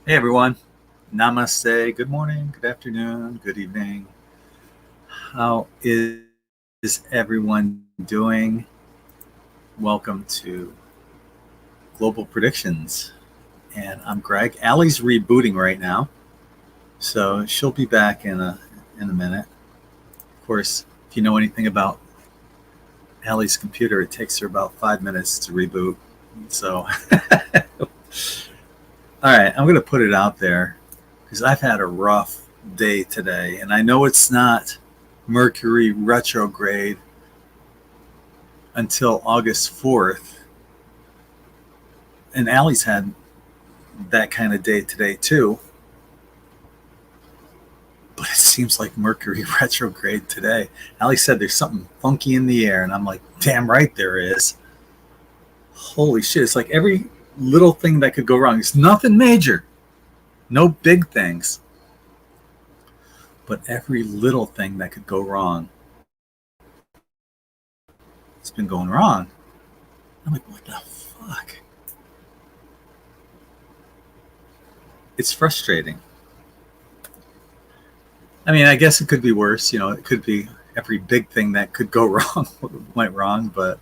Hey everyone, namaste, good morning, good afternoon, good evening. How is everyone doing? Welcome to Global Predictions. And I'm Greg. Ali's rebooting right now, so she'll be back in a minute. Of course, if you know anything about Ali's computer, it takes her about 5 minutes to reboot. So, all right, I'm going to put it out there because I've had a rough day today, and I know it's not Mercury retrograde until August 4th. And Allie's had that kind of day today, too. But it seems like Mercury retrograde today. Allie said there's something funky in the air, and I'm like, damn right there is. Holy shit. It's like every little thing that could go wrong. It's nothing major, no big things, but every little thing that could go wrong, it's been going wrong. I'm like, what the fuck? It's frustrating. I mean, I guess it could be worse. It could be every big thing that could go wrong went wrong. But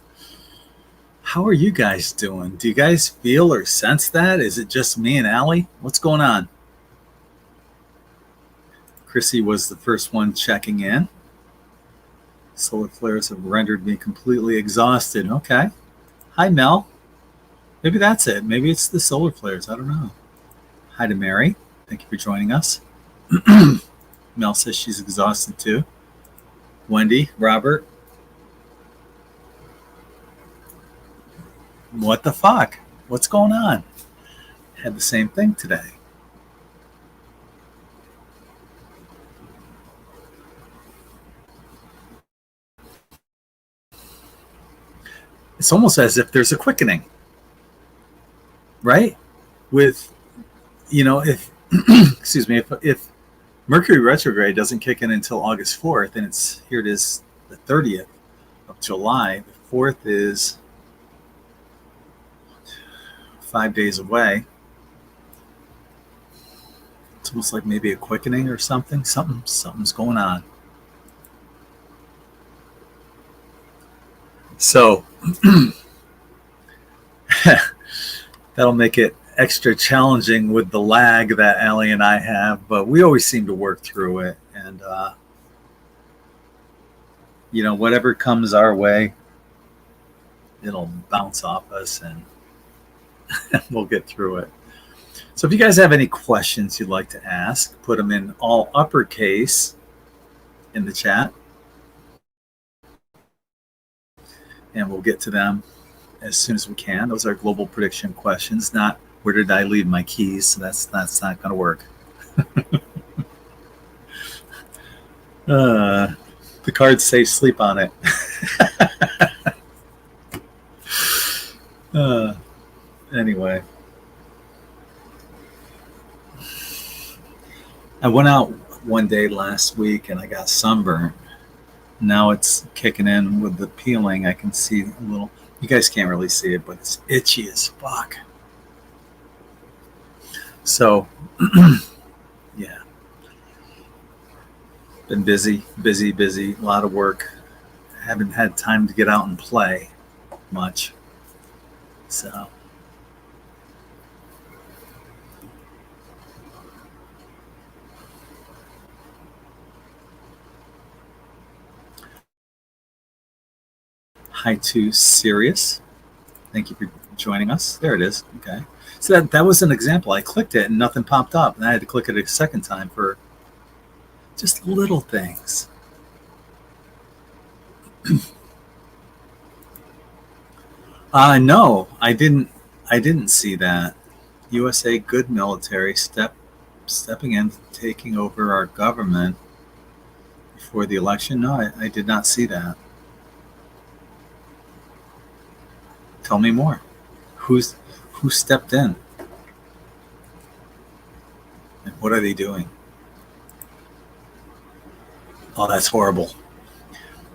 how are you guys doing? Do you guys feel or sense that? Is it just me and Allie? What's going on? Chrissy was the first one checking in. Solar flares have rendered me completely exhausted. Okay. Hi, Mel. Maybe that's it. Maybe it's the solar flares. I don't know. Hi to Mary. Thank you for joining us. Mel says she's exhausted too. Wendy, Robert. What the fuck? What's going on? Had the same thing today. It's almost as if there's a quickening, right? With, if, excuse me, if Mercury retrograde doesn't kick in until August 4th, and it is the 30th of July. The 4th is 5 days away. It's almost like maybe a quickening or something. Something's going on. So that'll make it extra challenging with the lag that Allie and I have, but we always seem to work through it. And, whatever comes our way, it'll bounce off us and we'll get through it. So if you guys have any questions you'd like to ask, put them in all uppercase in the chat and we'll get to them as soon as we can. Those are global prediction questions, not where did I leave my keys? So that's not going to work. The cards say sleep on it. Anyway, I went out one day last week and I got sunburned. Now it's kicking in with the peeling. I can see a little. You guys can't really see it, but it's itchy as fuck. So, yeah. Been busy. A lot of work. Haven't had time to get out and play much. So. Hi to Sirius. Thank you for joining us. There it is. Okay. So that was an example. I clicked it and nothing popped up. And I had to click it a second time for just little things. No, I didn't see that. USA good military stepping in, taking over our government before the election. No, I did not see that. Tell me more. Who stepped in? And what are they doing? Oh, that's horrible.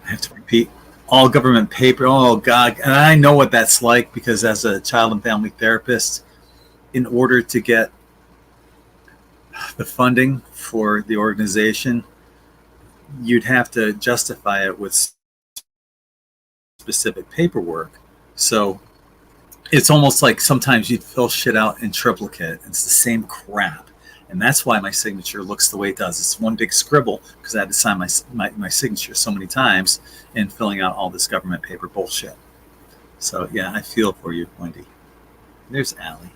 I have to repeat all government paper. Oh, God. And I know what that's like because as a child and family therapist, in order to get the funding for the organization, you'd have to justify it with specific paperwork. So it's almost like sometimes you'd fill shit out in triplicate. It's the same crap. And that's why my signature looks the way it does. It's one big scribble because I had to sign my signature so many times in filling out all this government paper bullshit. So, yeah, I feel for you, Wendy. There's Ali.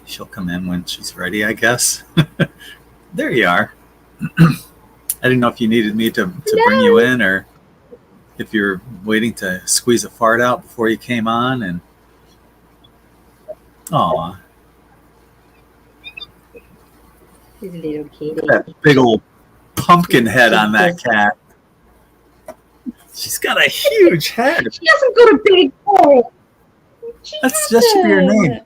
She'll come in when she's ready, I guess. There you are. I didn't know if you needed me to bring you in or if you're waiting to squeeze a fart out before you came on. And aw. She's a little kitty. That big old pumpkin head on that cat. She's got a huge head. She hasn't got a big head. That should be her name.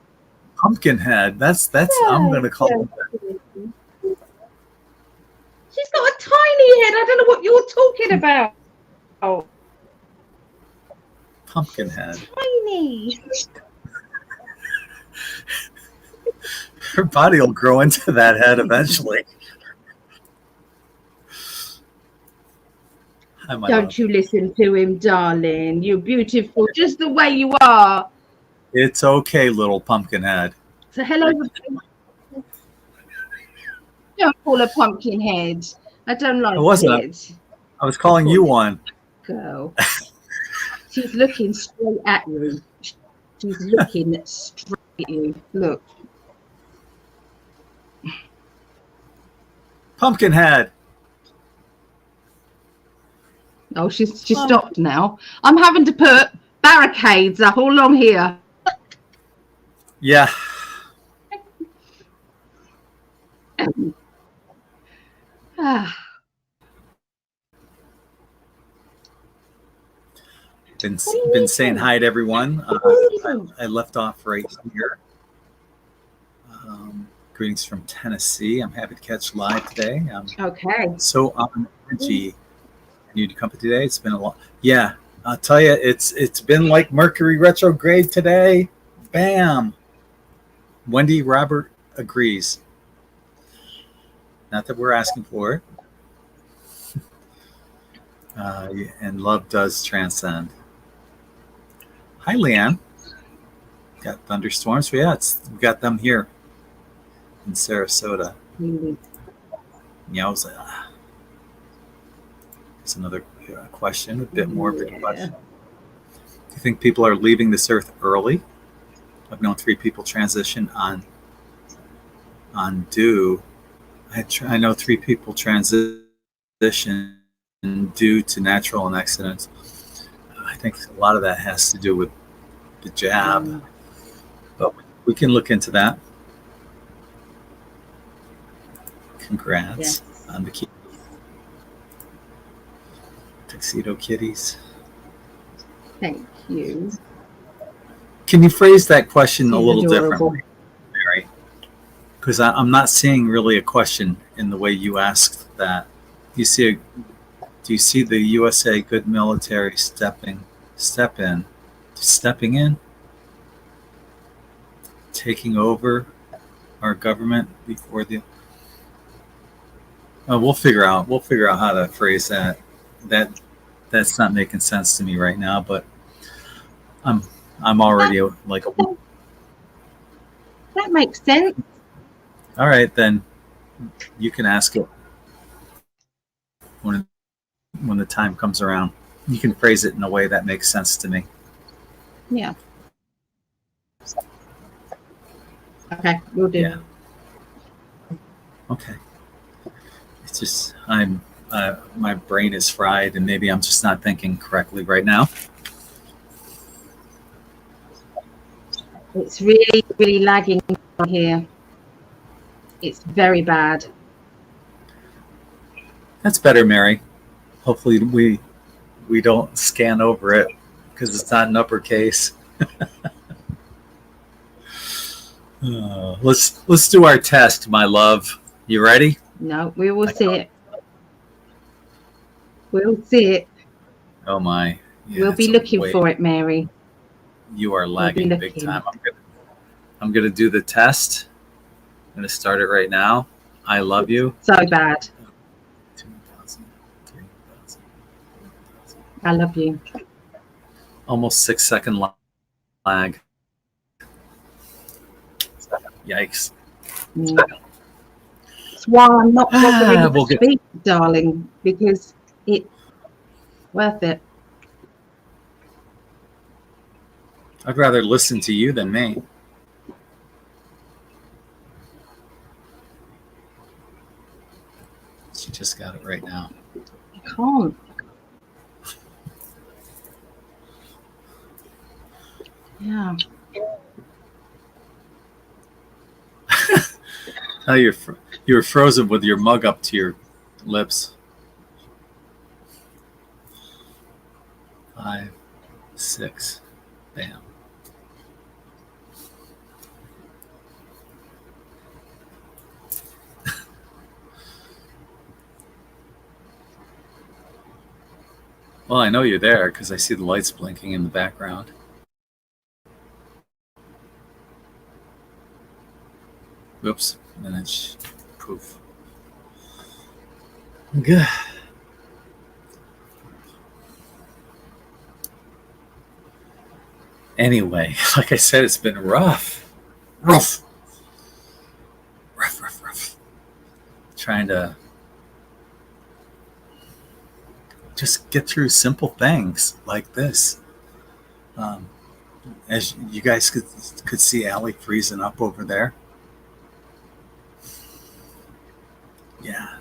Pumpkin head. That's I'm gonna call it that. She's got a tiny head. I don't know what you're talking about. Oh. Pumpkin head. Tiny. Her body will grow into that head eventually. Don't you listen to him, darling. You're beautiful just the way you are. It's okay, little pumpkin head. So hello. Don't call her pumpkin head. I don't like it. I was calling you one. Girl. She's looking straight at you. She's looking straight at you. Look. Pumpkin head. Oh, she's stopped now. I'm having to put barricades up all along here. Yeah. Been saying hi to everyone. I left off right here. Greetings from Tennessee. I'm happy to catch live today. Okay. So on energy. New to company today. It's been a long. Yeah, I'll tell you, it's been like Mercury retrograde today. Bam. Wendy Robert agrees. Not that we're asking for it. And love does transcend. Hi, Leanne. Got thunderstorms. Yeah, we got them here in Sarasota. Mm-hmm. Yeah, I was like, It's another question, a bit morbid question. Do you think people are leaving this earth early? I've known 3 people transition on due. I know 3 people transition due to natural accidents. I think a lot of that has to do with the jab, but we can look into that. Congrats on the key. Tuxedo kitties. Thank you. Can you phrase that question a little differently, Mary? Because I'm not seeing really a question in the way you asked that. Do you see the USA good military stepping in, taking over our government before the? We'll figure out how to phrase that. That's not making sense to me right now, but I'm already like a. That makes sense. All right, then you can ask it when the time comes around. You can phrase it in a way that makes sense to me. Yeah. Okay, we'll do. Yeah. Okay. It's just my brain is fried, and maybe I'm just not thinking correctly right now. It's really, really lagging here. It's very bad. That's better, Mary. Hopefully we don't scan over it because it's not in uppercase. Let's do our test, my love. You ready? No, we will see it. We'll see it. Oh my! Yeah, we'll be looking for it, Mary. You are lagging big time. I'm going to do the test. I'm going to start it right now. I love you. So bad. 2,000, 3,000, 4,000. I love you. Almost 6-second lag. Yikes. That's why I'm not bothering we'll to speak, darling, because it's worth it. I'd rather listen to you than me. She just got it right now. I can't. Yeah. Oh, you were frozen with your mug up to your lips. 5, 6, bam. Well, I know you're there because I see the lights blinking in the background. Whoops, and then it's poof. Good. Anyway, like I said, it's been rough. Rough. Trying to just get through simple things like this. As you guys could see Ali freezing up over there. Yeah.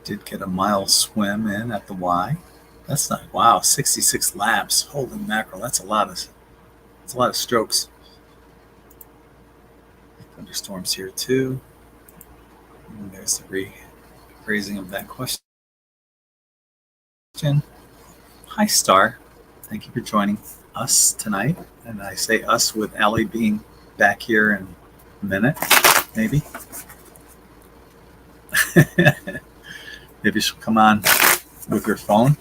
Did get a mile swim in at the Y. That's not, wow, 66 laps. Holy mackerel, that's a lot of strokes. Thunderstorms here too. And there's the rephrasing of that question. Hi, Star. Thank you for joining us tonight. And I say us with Ali being back here in a minute, maybe. Maybe she'll come on with her phone.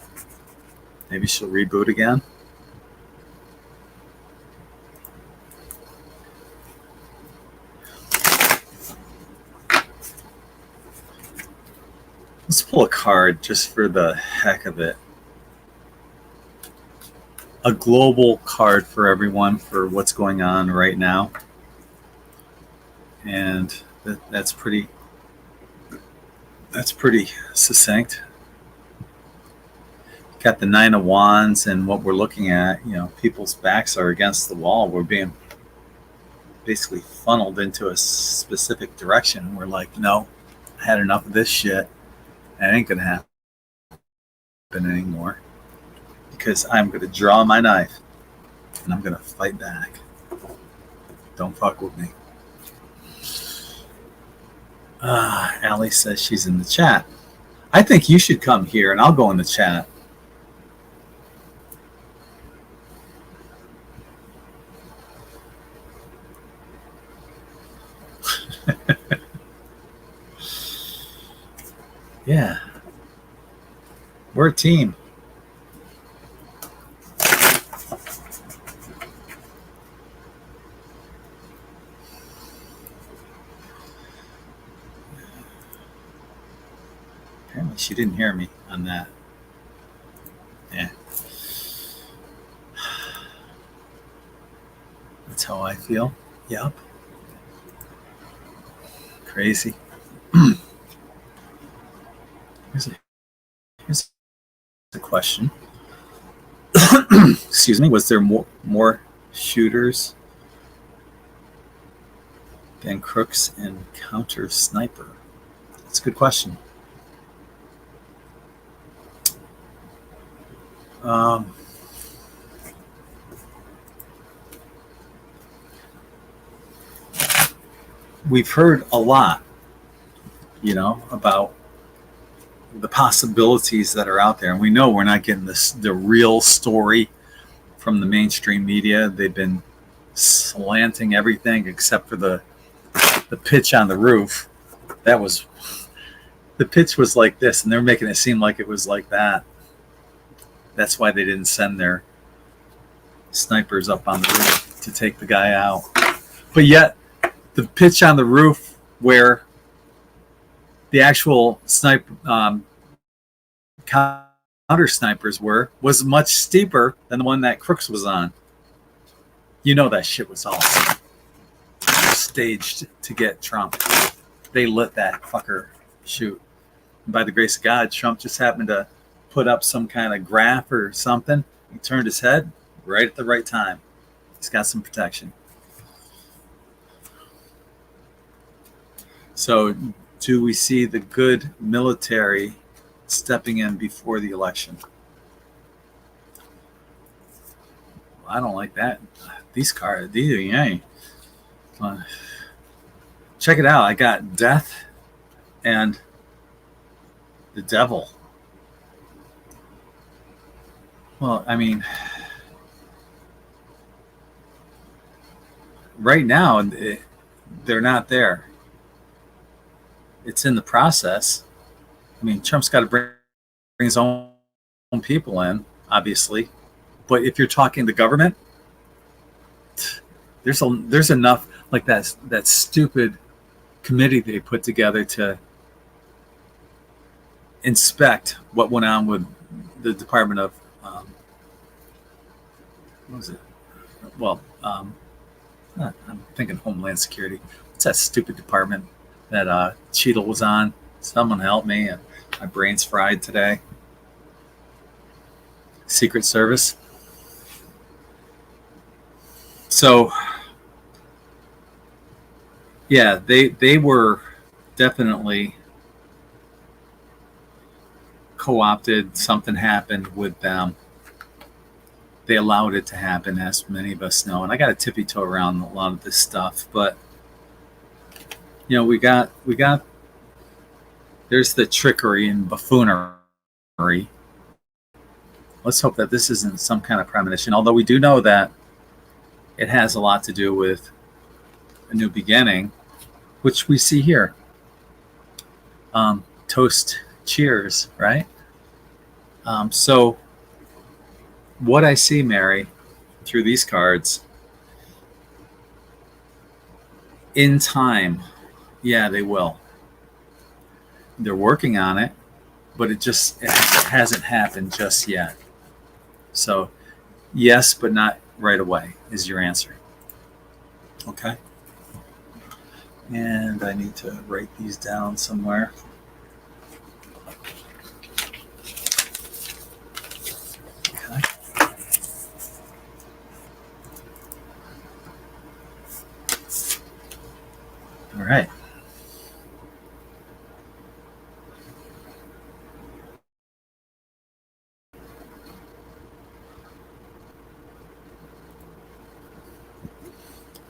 Maybe she'll reboot again. Let's pull a card just for the heck of it. A global card for everyone for what's going on right now. And that's pretty succinct. Got the 9 of Wands, and what we're looking at, people's backs are against the wall. We're being basically funneled into a specific direction. We're like, no, I had enough of this shit. It ain't gonna happen anymore, because I'm gonna draw my knife and I'm gonna fight back. Don't fuck with me. Ali says she's in the chat. I think you should come here and I'll go in the chat. Yeah. We're a team. Apparently she didn't hear me on that. Yeah. That's how I feel. Yep. Crazy. Here's a question. Excuse me. Was there more shooters than crooks and counter sniper? That's a good question. We've heard a lot, about the possibilities that are out there. And we know we're not getting the real story from the mainstream media. They've been slanting everything except for the pitch on the roof. The pitch was like this, and they're making it seem like it was like that. That's why they didn't send their snipers up on the roof to take the guy out. But yet, the pitch on the roof where the actual counter snipers was much steeper than the one that Crooks was on. You know that shit was all staged to get Trump. They let that fucker shoot. And by the grace of God, Trump just happened to put up some kind of graph or something. He turned his head right at the right time. He's got some protection. So, do we see the good military stepping in before the election? I don't like that. These cards, check it out. I got death and the devil. Well, I mean, right now, they're not there. It's in the process. I mean, Trump's got to bring his own people in, obviously. But if you're talking the government, there's enough, like that stupid committee they put together to inspect what went on with the Department of what was it? Well, I'm thinking Homeland Security. What's that stupid department that Cheadle was on? Someone help me. My brain's fried today. Secret Service. So, yeah, they were definitely co-opted. Something happened with them. They allowed it to happen, as many of us know. And I got to tippy toe around a lot of this stuff, but you know, we got. There's the trickery and buffoonery. Let's hope that this isn't some kind of premonition. Although we do know that it has a lot to do with a new beginning, which we see here. Toast, cheers, right? So what I see, Mary, through these cards, in time, yeah, they will. They're working on it, but it hasn't happened just yet. So, yes, but not right away is your answer. Okay. And I need to write these down somewhere. Okay. All right.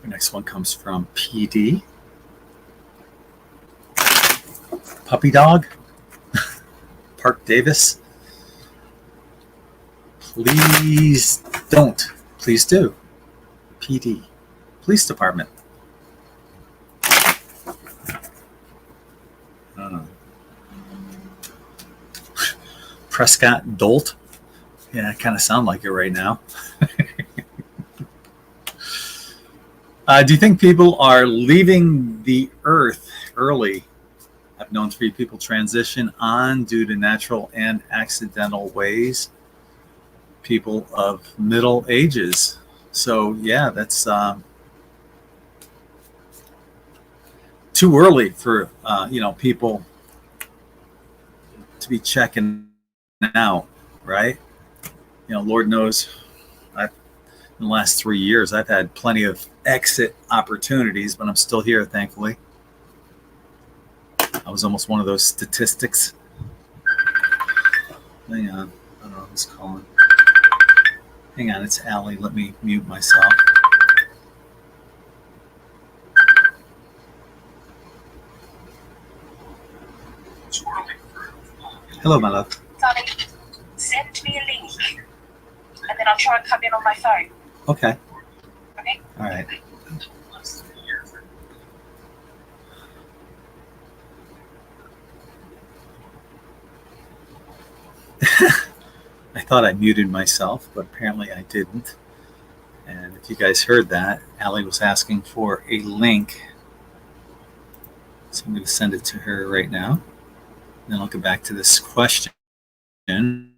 The next one comes from PD. Puppy dog. Park Davis. Please don't. Please do. PD. Police Department. Prescott Dolt. Yeah, I kind of sound like it right now. Do you think people are leaving the earth early? I've known 3 people transition on due to natural and accidental ways. People of middle ages. So, yeah, that's too early for, people to be checking out, right? Lord knows, in the last 3 years, I've had plenty of exit opportunities, but I'm still here, thankfully. I was almost one of those statistics. Hang on. I don't know who's calling. Hang on, it's Ali. Let me mute myself. Hello, my love. Darling, send me a link, and then I'll try and come in on my phone. Okay. Okay? All right. I thought I muted myself, but apparently I didn't. And if you guys heard that, Ali was asking for a link. So I'm going to send it to her right now. Then I'll get back to this question. And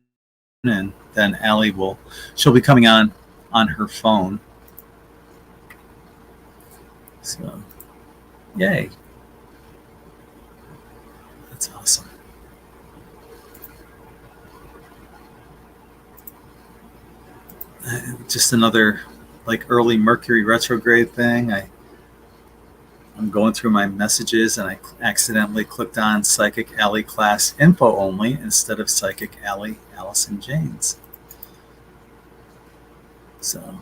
then Ali she'll be coming on her phone. So, yay. That's awesome. Just another like early Mercury retrograde thing. I'm going through my messages and I accidentally clicked on PsychicAlly class info only instead of PsychicAlly Allison Janes. So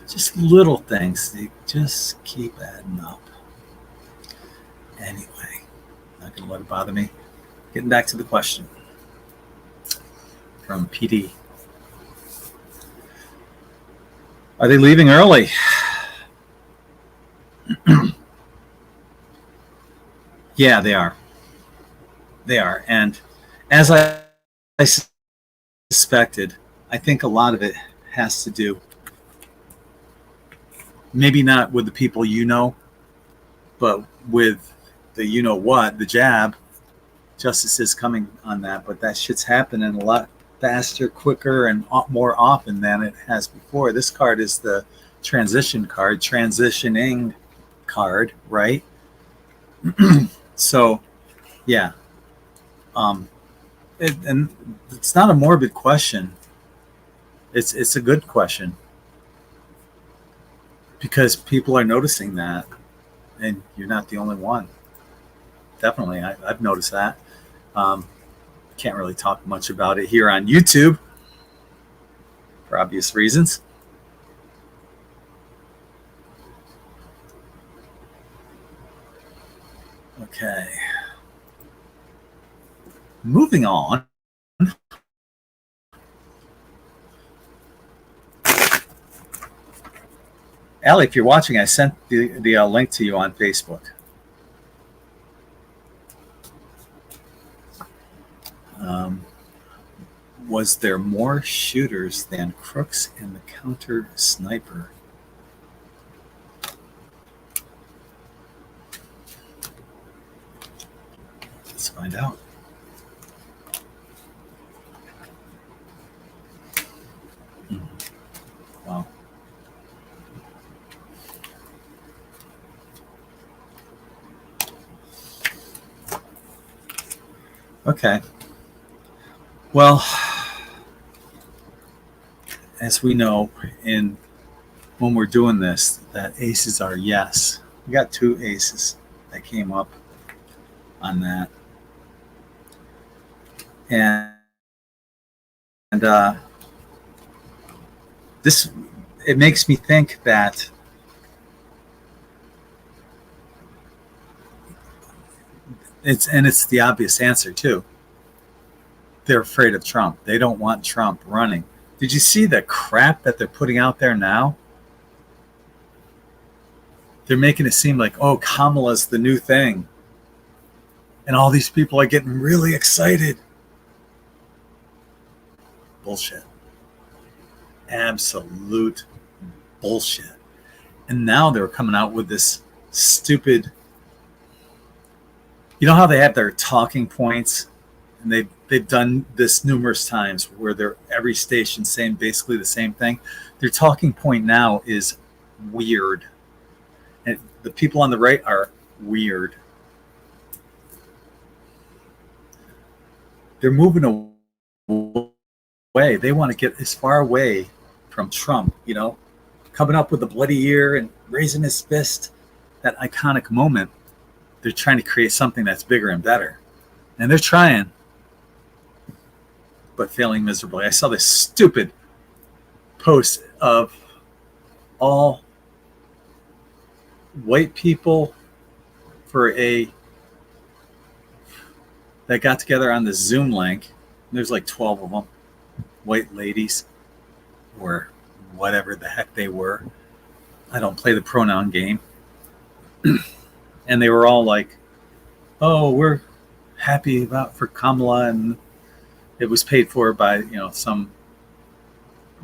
just little things, they just keep adding up. Anyway, not going to let it bother me. Getting back to the question from PD. Are they leaving early? Yeah, they are. They are. And as I suspected, I think a lot of it has to do, maybe not with the people you know, but with the you know what, the jab. Justice is coming on that, but that shit's happening a lot faster, quicker, and more often than it has before. This card is the transition card, transitioning card, right? So, yeah. And it's not a morbid question. It's a good question because people are noticing that, and you're not the only one. Definitely, I've noticed that. Can't really talk much about it here on YouTube for obvious reasons. Okay. Moving on. Ali, if you're watching, I sent the link to you on Facebook. Was there more shooters than crooks in the counter sniper? Let's find out. Wow. Okay. Well, as we know, when we're doing this, that aces are yes. We got 2 aces that came up on that, and this, it makes me think that it's the obvious answer too. They're afraid of Trump. They don't want Trump running. Did you see the crap that they're putting out there now? They're making it seem like, oh, Kamala's the new thing. And all these people are getting really excited. Bullshit. Absolute bullshit. And now they're coming out with this stupid, you know how they have their talking points? And they've done this numerous times where they're every station saying basically the same thing. Their talking point now is weird. And the people on the right are weird. They're moving away. They want to get as far away from Trump, you know, coming up with the bloody ear and raising his fist, that iconic moment. They're trying to create something that's bigger and better. And they're trying, but failing miserably. I saw this stupid post of all white people that got together on the Zoom link. There's like 12 of them, white ladies, or whatever the heck they were. I don't play the pronoun game. And they were all like, oh, we're happy for Kamala, and it was paid for by some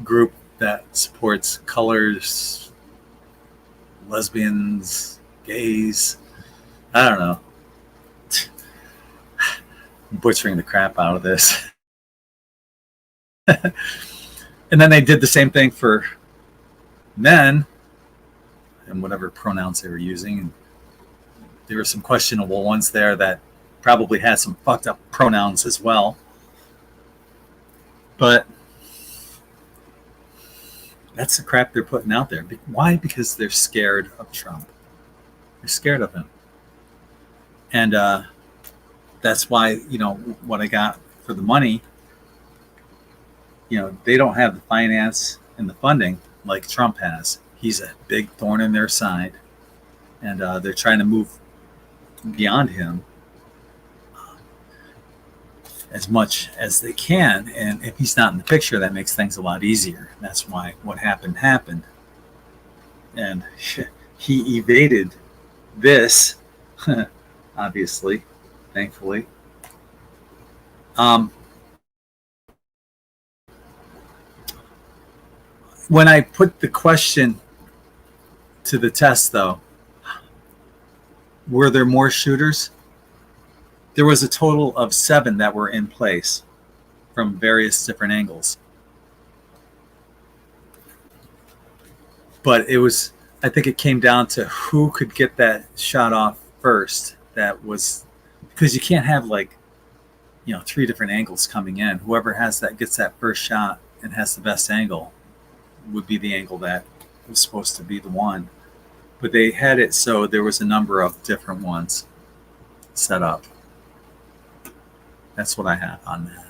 group that supports colors, lesbians, gays. I don't know. I'm butchering the crap out of this. And then they did the same thing for men and whatever pronouns they were using. And there were some questionable ones there that probably had some fucked up pronouns as well. But that's the crap they're putting out there. Why? Because they're scared of Trump. They're scared of him. And that's why, what I got for the money, they don't have the finance and the funding like Trump has. He's a big thorn in their side. And they're trying to move beyond him as much as they can. And if he's not in the picture, that makes things a lot easier. That's why what happened. And he evaded this, obviously, thankfully. When I put the question to the test, though, were there more shooters? There was a total of 7 that were in place from various different angles. But I think it came down to who could get that shot off first. That was because you can't have 3 different angles coming in. Whoever gets that first shot and has the best angle would be the angle that was supposed to be the one. But they had it so there was a number of different ones set up. That's what I have on that.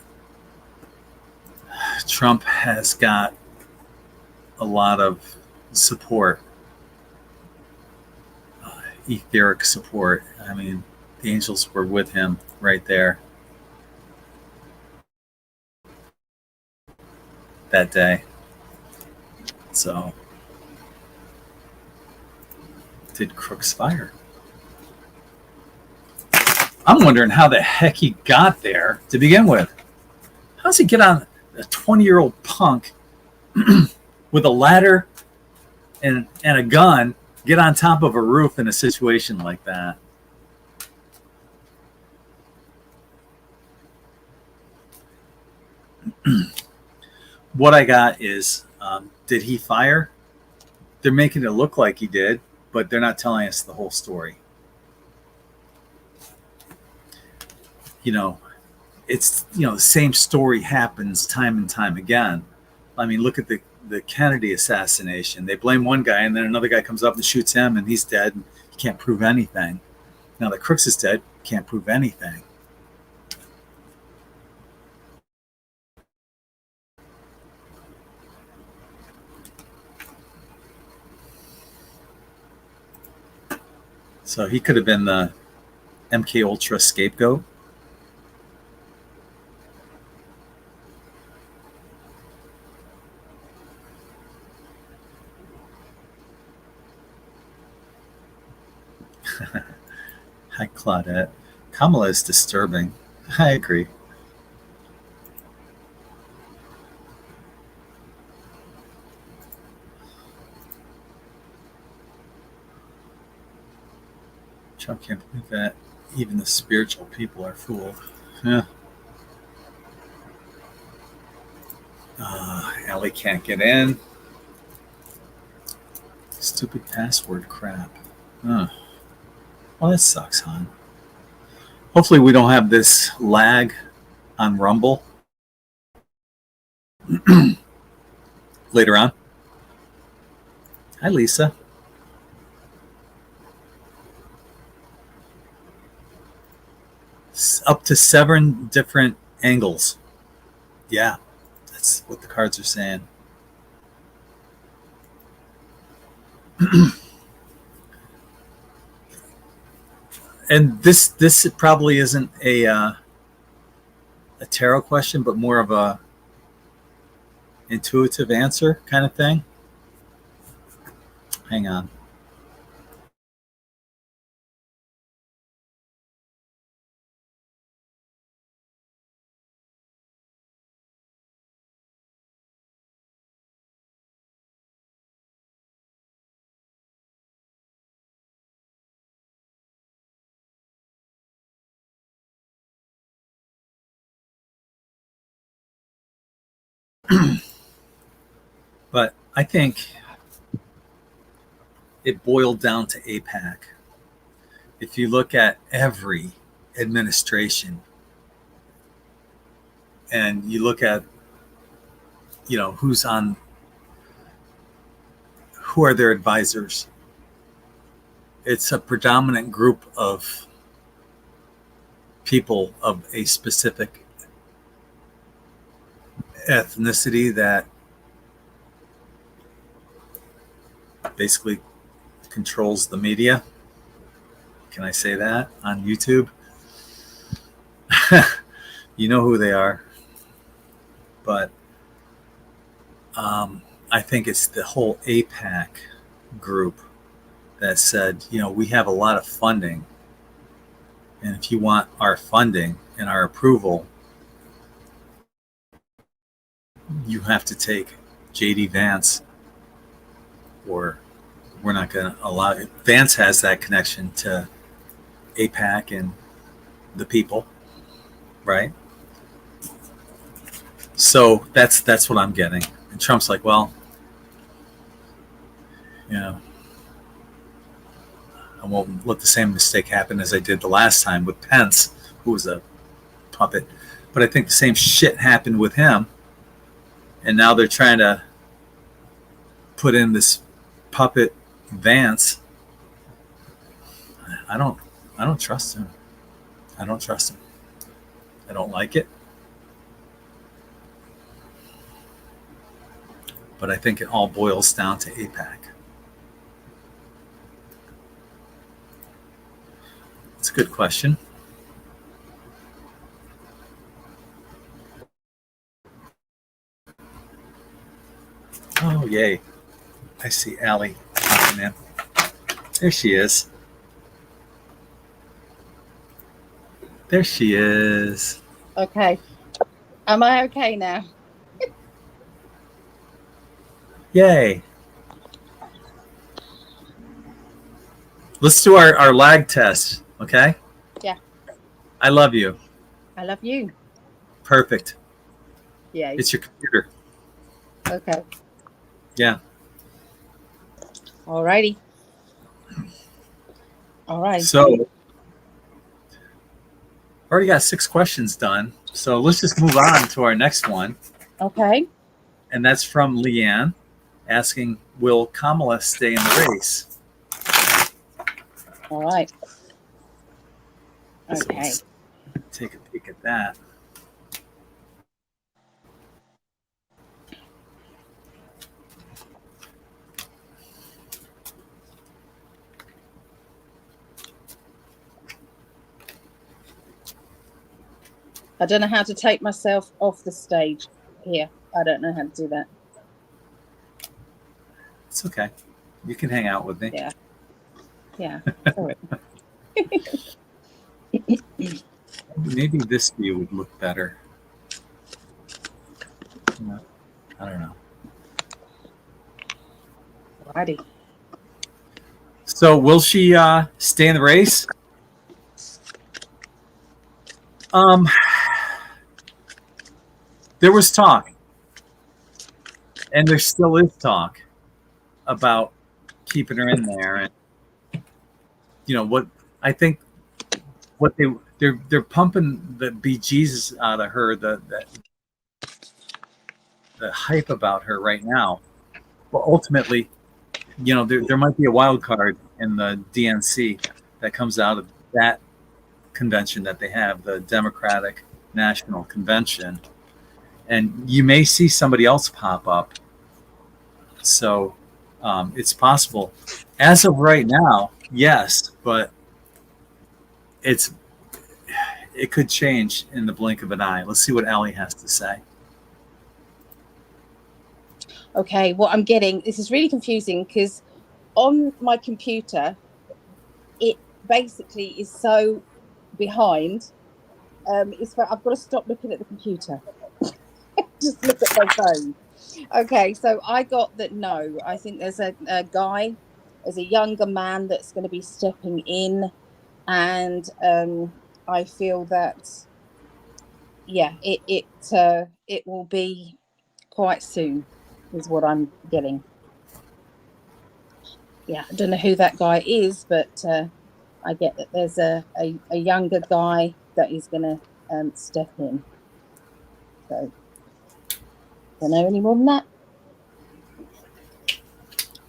Trump has got a lot of support, etheric support. I mean, the angels were with him right there that day. So, did Crooks fire? I'm wondering how the heck he got there to begin with. How does he get on a 20-year-old punk with a ladder and a gun, get on top of a roof in a situation like that? What I got is, did he fire? They're making it look like he did, but they're not telling us the whole story. It's, the same story happens time and time again. I mean, look at the Kennedy assassination. They blame one guy, and then another guy comes up and shoots him, and he's dead, and you can't prove anything. Now that Crooks is dead, can't prove anything. So he could have been the MK Ultra scapegoat. Hi, Claudette. Kamala is disturbing. I agree. Trump can't believe that even the spiritual people are fooled. Yeah. Ali can't get in. Stupid password crap. Well, that sucks, hon. Hopefully we don't have this lag on Rumble later on. Hi, Lisa. Up to 7 different angles. Yeah, that's what the cards are saying. And this probably isn't a tarot question, but more of a intuitive answer kind of thing. Hang on. But I think it boiled down to AIPAC. If you look at every administration and you look at, who's on, who are their advisors, it's a predominant group of people of a specific ethnicity that basically controls the media. Can I say that on YouTube? You know who they are. But I think it's the whole AIPAC group that said, we have a lot of funding. And if you want our funding and our approval, you have to take JD Vance, or we're not going to allow it. Vance has that connection to AIPAC and the people, right? So that's what I'm getting. And Trump's like, well, I won't let the same mistake happen as I did the last time with Pence, who was a puppet. But I think the same shit happened with him. And now they're trying to put in this puppet Vance. I don't trust him. I don't trust him. I don't like it. But I think it all boils down to AIPAC. It's a good question. Oh, yay. I see Ali popping in. There she is. There she is. Okay. Am I okay now? Yay. Let's do our lag test, okay? Yeah. I love you. I love you. Perfect. Yeah. It's your computer. Okay. Yeah. Alrighty. All right. So, already got 6 questions done. So let's just move on to our next one. Okay. And that's from Leanne asking, will Kamala stay in the race? All right. So Okay. let's take a peek at that. I don't know how to take myself off the stage here. I don't know how to do that. It's okay. You can hang out with me. Yeah. Yeah. Sorry. Maybe this view would look better. I don't know. Alrighty. So will she stay in the race? There was talk, and there still is talk about keeping her in there. And what I think, what they're pumping the bejesus out of her, the hype about her right now. Well, ultimately, there might be a wild card in the DNC that comes out of that convention that they have, the Democratic National Convention, and you may see somebody else pop up. So it's possible. As of right now, yes, but it could change in the blink of an eye. Let's see what Ali has to say. Okay. What I'm getting, this is really confusing because on my computer, it basically is so behind. I've got to stop looking at the computer. Just look at my phone. Okay, so I got that. No, I think there's a guy, there's a younger man that's going to be stepping in, and I feel that, yeah, it will be quite soon, is what I'm getting. Yeah, I don't know who that guy is, but I get that there's a younger guy that is going to step in. So, don't know any more than that.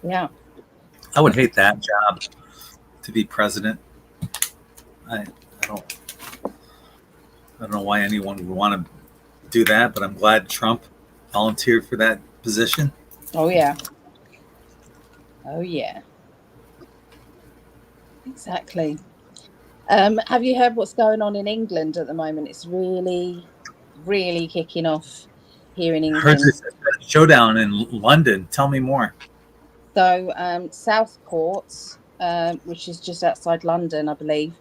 Yeah. I would hate that job, to be president. I don't know why anyone would want to do that, but I'm glad Trump volunteered for that position. Oh, yeah. Oh, yeah. Exactly. Have you heard what's going on in England at the moment? It's really, really kicking off here in I heard England. this showdown in London. Tell me more. So, Southport, which is just outside London, I believe,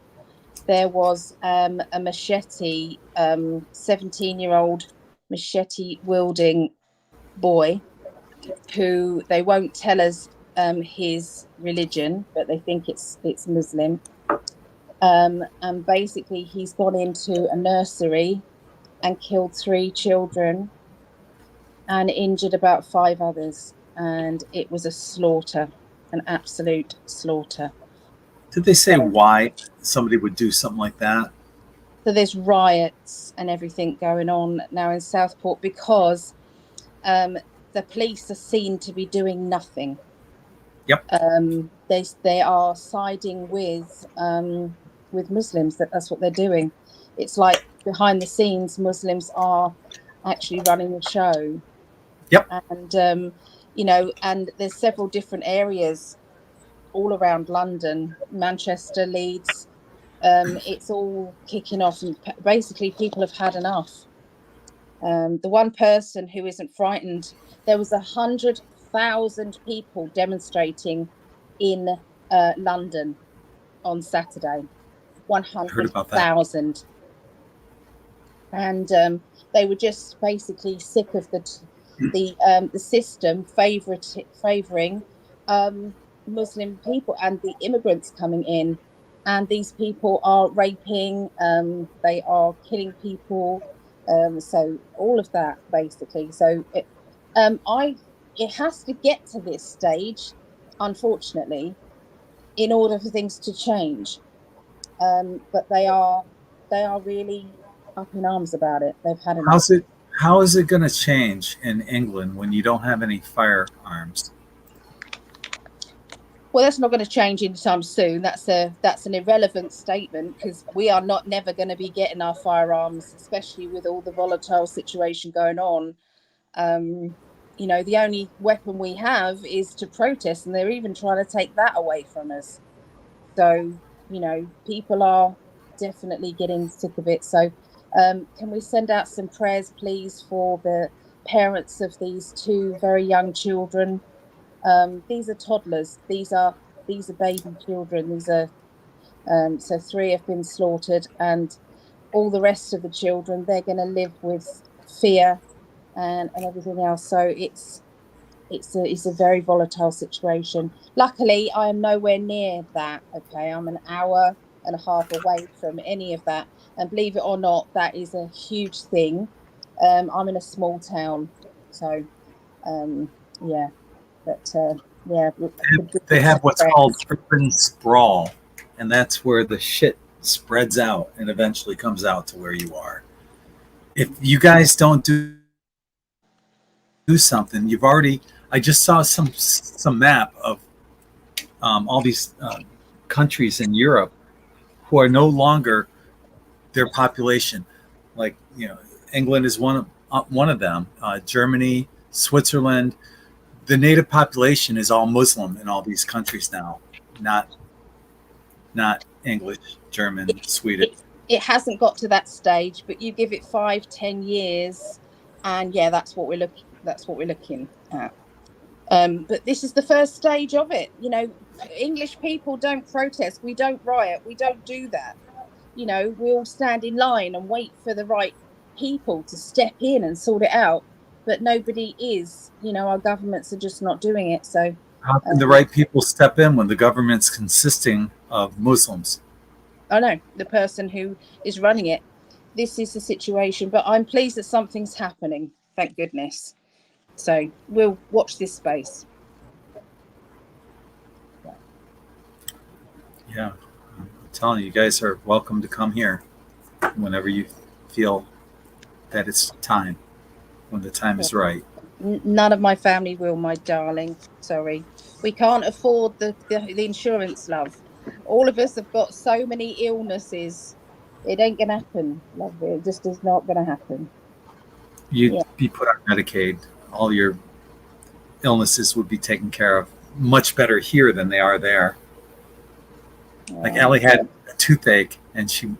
there was a machete, 17-year-old machete wielding boy who they won't tell us his religion, but they think it's Muslim. And basically, he's gone into a nursery and killed 3 children and injured about 5 others. And it was a slaughter, an absolute slaughter. Did they say why somebody would do something like that? So there's riots and everything going on now in Southport because the police are seen to be doing nothing. Yep. They are siding with Muslims. That's what they're doing. It's like behind the scenes, Muslims are actually running the show. Yep. And and there's several different areas all around London, Manchester, Leeds. It's all kicking off, and basically people have had enough. The one person who isn't frightened, there was 100,000 people demonstrating in London on Saturday. 100,000. And they were just basically sick of the system favouring Muslim people and the immigrants coming in. And these people are raping, they are killing people. So all of that, basically. So it has to get to this stage, unfortunately, in order for things to change. But they are really up in arms about it. They've had enough. How is it going to change in England when you don't have any firearms? Well, that's not going to change anytime soon. That's an irrelevant statement because we are never going to be getting our firearms, especially with all the volatile situation going on. The only weapon we have is to protest, and they're even trying to take that away from us. So, people are definitely getting sick of it. So, can we send out some prayers, please, for the parents of these 2 very young children? These are toddlers. These are baby children. These are so 3 have been slaughtered, and all the rest of the children, they're going to live with fear and everything else. So it's a very volatile situation. Luckily, I am nowhere near that. Okay, I'm an hour and a half away from any of that, and believe it or not, that is a huge thing. I'm in a small town, so yeah. But yeah, they have what's called urban sprawl, and that's where the shit spreads out and eventually comes out to where you are. If you guys don't do something, I just saw some map of all these countries in Europe who are no longer their population. Like England is one of them. Germany, Switzerland. The native population is all Muslim in all these countries now, not English, German, Swedish. It hasn't got to that stage, but you give it 5-10 years, and yeah, that's what we're looking at. But this is the first stage of it. English people don't protest. We don't riot. We don't do that. We all stand in line and wait for the right people to step in and sort it out. But nobody is. Our governments are just not doing it. So how can the right people step in when the government's consisting of Muslims? I know the person who is running it. This is the situation, but I'm pleased that something's happening. Thank goodness. So we'll watch this space. Yeah, I'm telling you, you guys are welcome to come here whenever you feel that it's time, when the time is right. None of my family will, my darling. Sorry, we can't afford the insurance, love. All of us have got so many illnesses. It ain't gonna happen, love. It just is not gonna happen. You'd Yeah. be put on Medicaid. All your illnesses would be taken care of much better here than they are there. Like Ali had a toothache, and she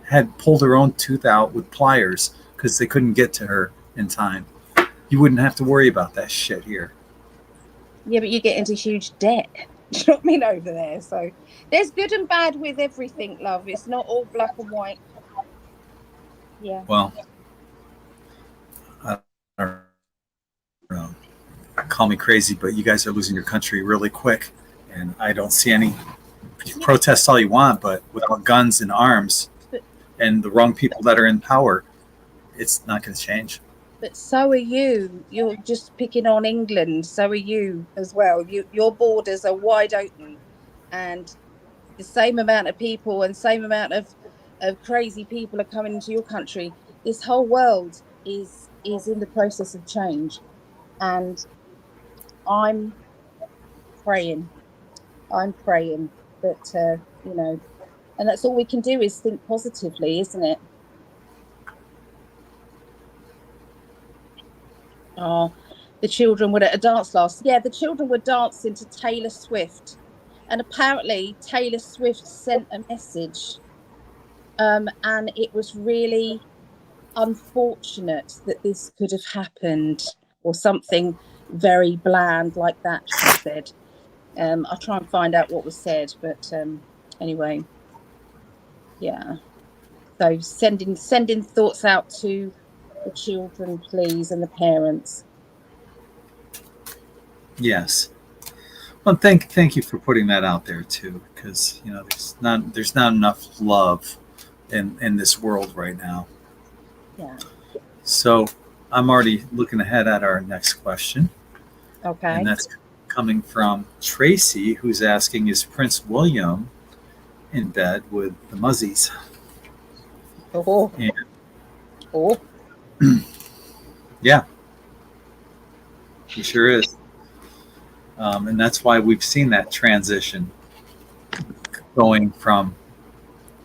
had pulled her own tooth out with pliers because they couldn't get to her in time. You wouldn't have to worry about that shit here. Yeah, but you get into huge debt. Do you know what I mean, over there? So there's good and bad with everything, love. It's not all black and white. Yeah. Well, I don't know. Call me crazy, but you guys are losing your country really quick, and I don't see any. You can protest all you want, but without guns and arms and the wrong people that are in power, it's not going to change. But so are you. You're just picking on England. So are you as well. Your borders are wide open, and the same amount of people and same amount of crazy people are coming into your country. This whole world is in the process of change, and I'm praying. I'm praying that you know, and that's all we can do is think positively, isn't it? Oh, the children were at a dance last. Yeah, the children were dancing to Taylor Swift, and apparently Taylor Swift sent a message, and it was really unfortunate that this could have happened, or something very bland like that, she said. I'll try and find out what was said, but anyway, yeah. So sending thoughts out to the children, please, and the parents. Yes. Well, thank you for putting that out there too, because you know there's not enough love in this world right now. Yeah. So I'm already looking ahead at our next question. Okay. And that's coming from Tracy, who's asking, is Prince William in bed with the Muzzies? Oh. And, oh. Yeah. He sure is. And that's why we've seen that transition going from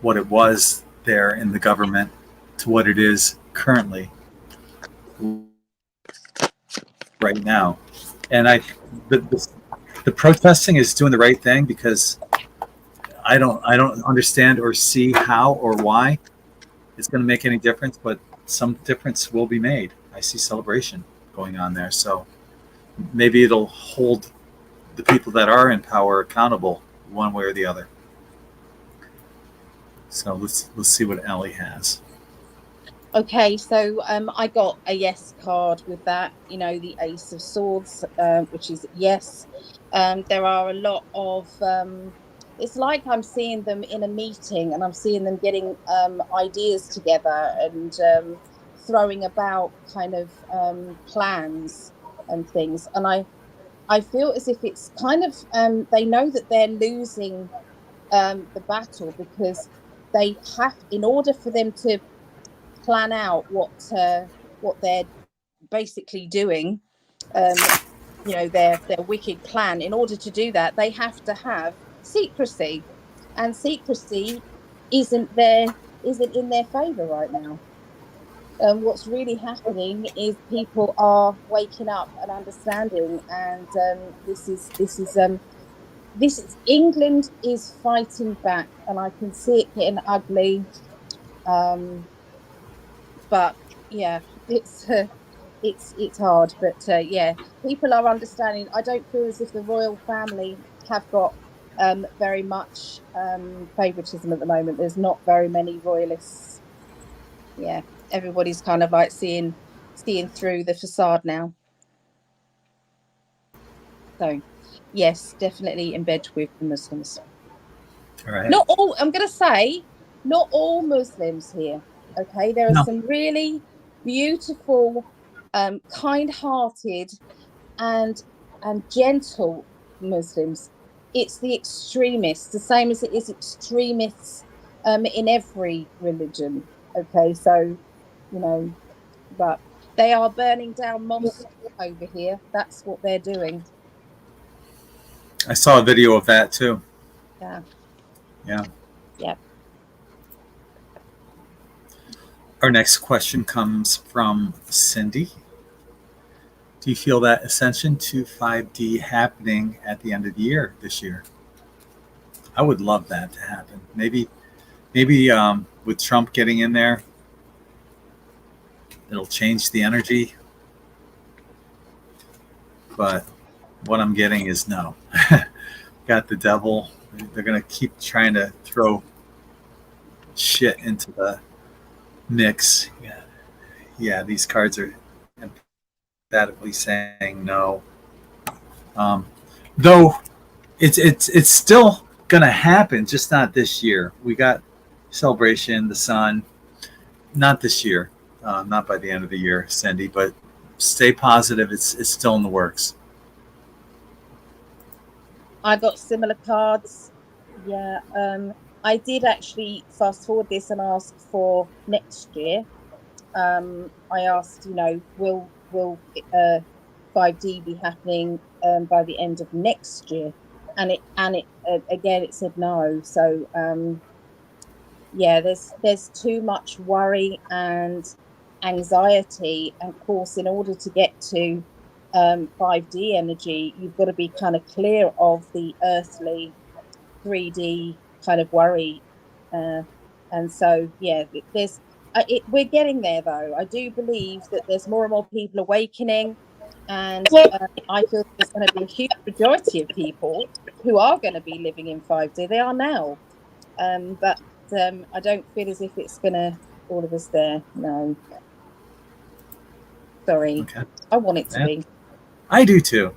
what it was there in the government to what it is currently right now. And the protesting is doing the right thing, because I don't understand or see how or why it's going to make any difference, but some difference will be made. I see celebration going on there, so maybe it'll hold the people that are in power accountable one way or the other. So let's see what Ali has. Okay, so I got a yes card with that. You know, the Ace of Swords, which is yes. There are a lot of. It's like I'm seeing them in a meeting, and I'm seeing them getting ideas together and throwing about kind of plans and things. And I feel as if it's kind of they know that they're losing the battle, because they have, in order for them to plan out what they're basically doing, you know, their wicked plan. In order to do that, they have to have secrecy, and secrecy isn't in their favor right now. What's really happening is people are waking up and understanding, and this is England is fighting back, and I can see it getting ugly. But yeah, it's hard, but yeah, people are understanding. I don't feel as if the royal family have got very much favoritism at the moment. There's not very many royalists. Yeah, everybody's kind of like seeing through the facade now. So yes, definitely in bed with the Muslims. All right. Not all, I'm going to say, not all Muslims here. Okay, there are some really beautiful kind-hearted and gentle Muslims. It's the extremists, the same as it is extremists in every religion. Okay, so but they are burning down mosques over here. That's what they're doing. I saw a video of that too. Yeah. Yeah. Yeah. Our next question comes from Cindy. Do you feel that Ascension to 5D happening at the end of the year this year? I would love that to happen. Maybe with Trump getting in there, it'll change the energy. But what I'm getting is no. Got the devil. They're going to keep trying to throw shit into the mix. Yeah, these cards are emphatically saying no. Though it's still going to happen, just not this year. We got Celebration, the Sun. Not this year. Not by the end of the year, Cindy, but stay positive. It's still in the works. I got similar cards. Yeah. I did actually fast forward this and ask for next year. I asked, will 5D be happening by the end of next year? And it again, it said no. So yeah, there's too much worry and anxiety. And of course, in order to get to 5D energy, you've got to be kind of clear of the earthly 3D kind of worry. And so, yeah, we're getting there, though. I do believe that there's more and more people awakening. And I feel there's going to be a huge majority of people who are going to be living in 5D. They are now. But I don't feel as if it's going to all of us there. No. Sorry. Okay. I want it to be. I do too.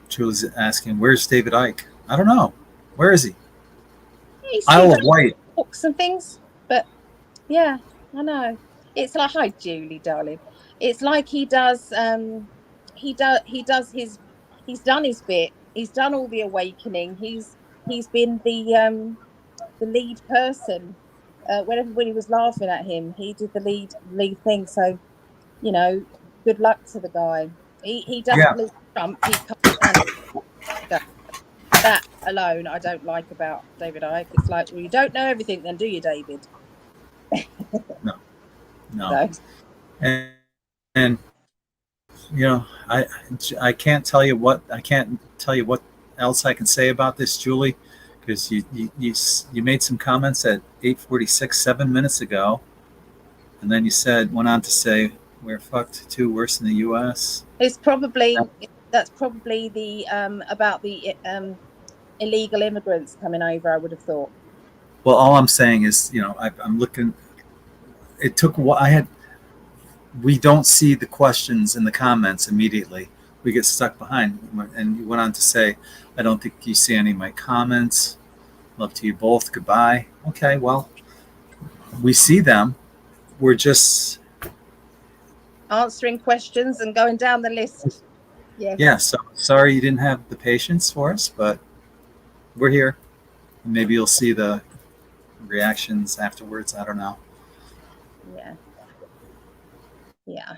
Julie's asking, where's David Icke? I don't know. Where is he? Isle of Wight. Books and things. But yeah, I know. It's like, hi Julie, darling. It's like he's done his bit. He's done all the awakening. He's been the lead person. When everybody was laughing at him, he did the lead thing. So, good luck to the guy. He doesn't believe Trump. He can't. That alone, I don't like about David Icke. It's like, well, you don't know everything, then do you, David? No. And I can't tell you what else I can say about this, Julie, because you made some comments at 8:46 7 minutes ago, and then went on to say we're fucked too, worse than the U.S. That's probably the about the illegal immigrants coming over, I would have thought. Well, all I'm saying is, I'm looking. It took what we don't see the questions in the comments immediately. We get stuck behind. And you went on to say, I don't think you see any of my comments. Love to you both. Goodbye. Okay, well, we see them. We're just answering questions and going down the list. Yeah, so sorry you didn't have the patience for us, but we're here. Maybe you'll see the reactions afterwards. I don't know. Yeah.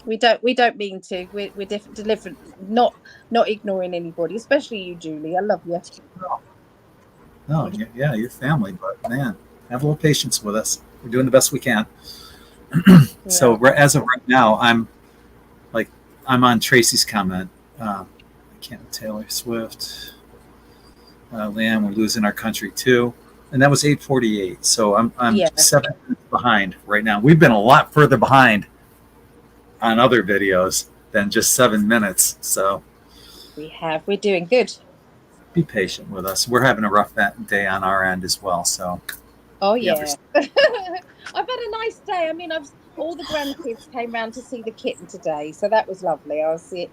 We don't mean to. We're different. Not ignoring anybody, especially you, Julie. I love you. No, yeah, your family, but man, have a little patience with us. We're doing the best we can. So as of right now, I'm on Tracy's comment. I can't. Taylor Swift. Leanne, we're losing our country too, and that was 8:48. So I'm 7 minutes behind right now. We've been a lot further behind on other videos than just 7 minutes. So we're doing good. Be patient with us. We're having a rough day on our end as well. So I've had a nice day. I mean, all the grandkids came round to see the kitten today, so that was lovely. I was and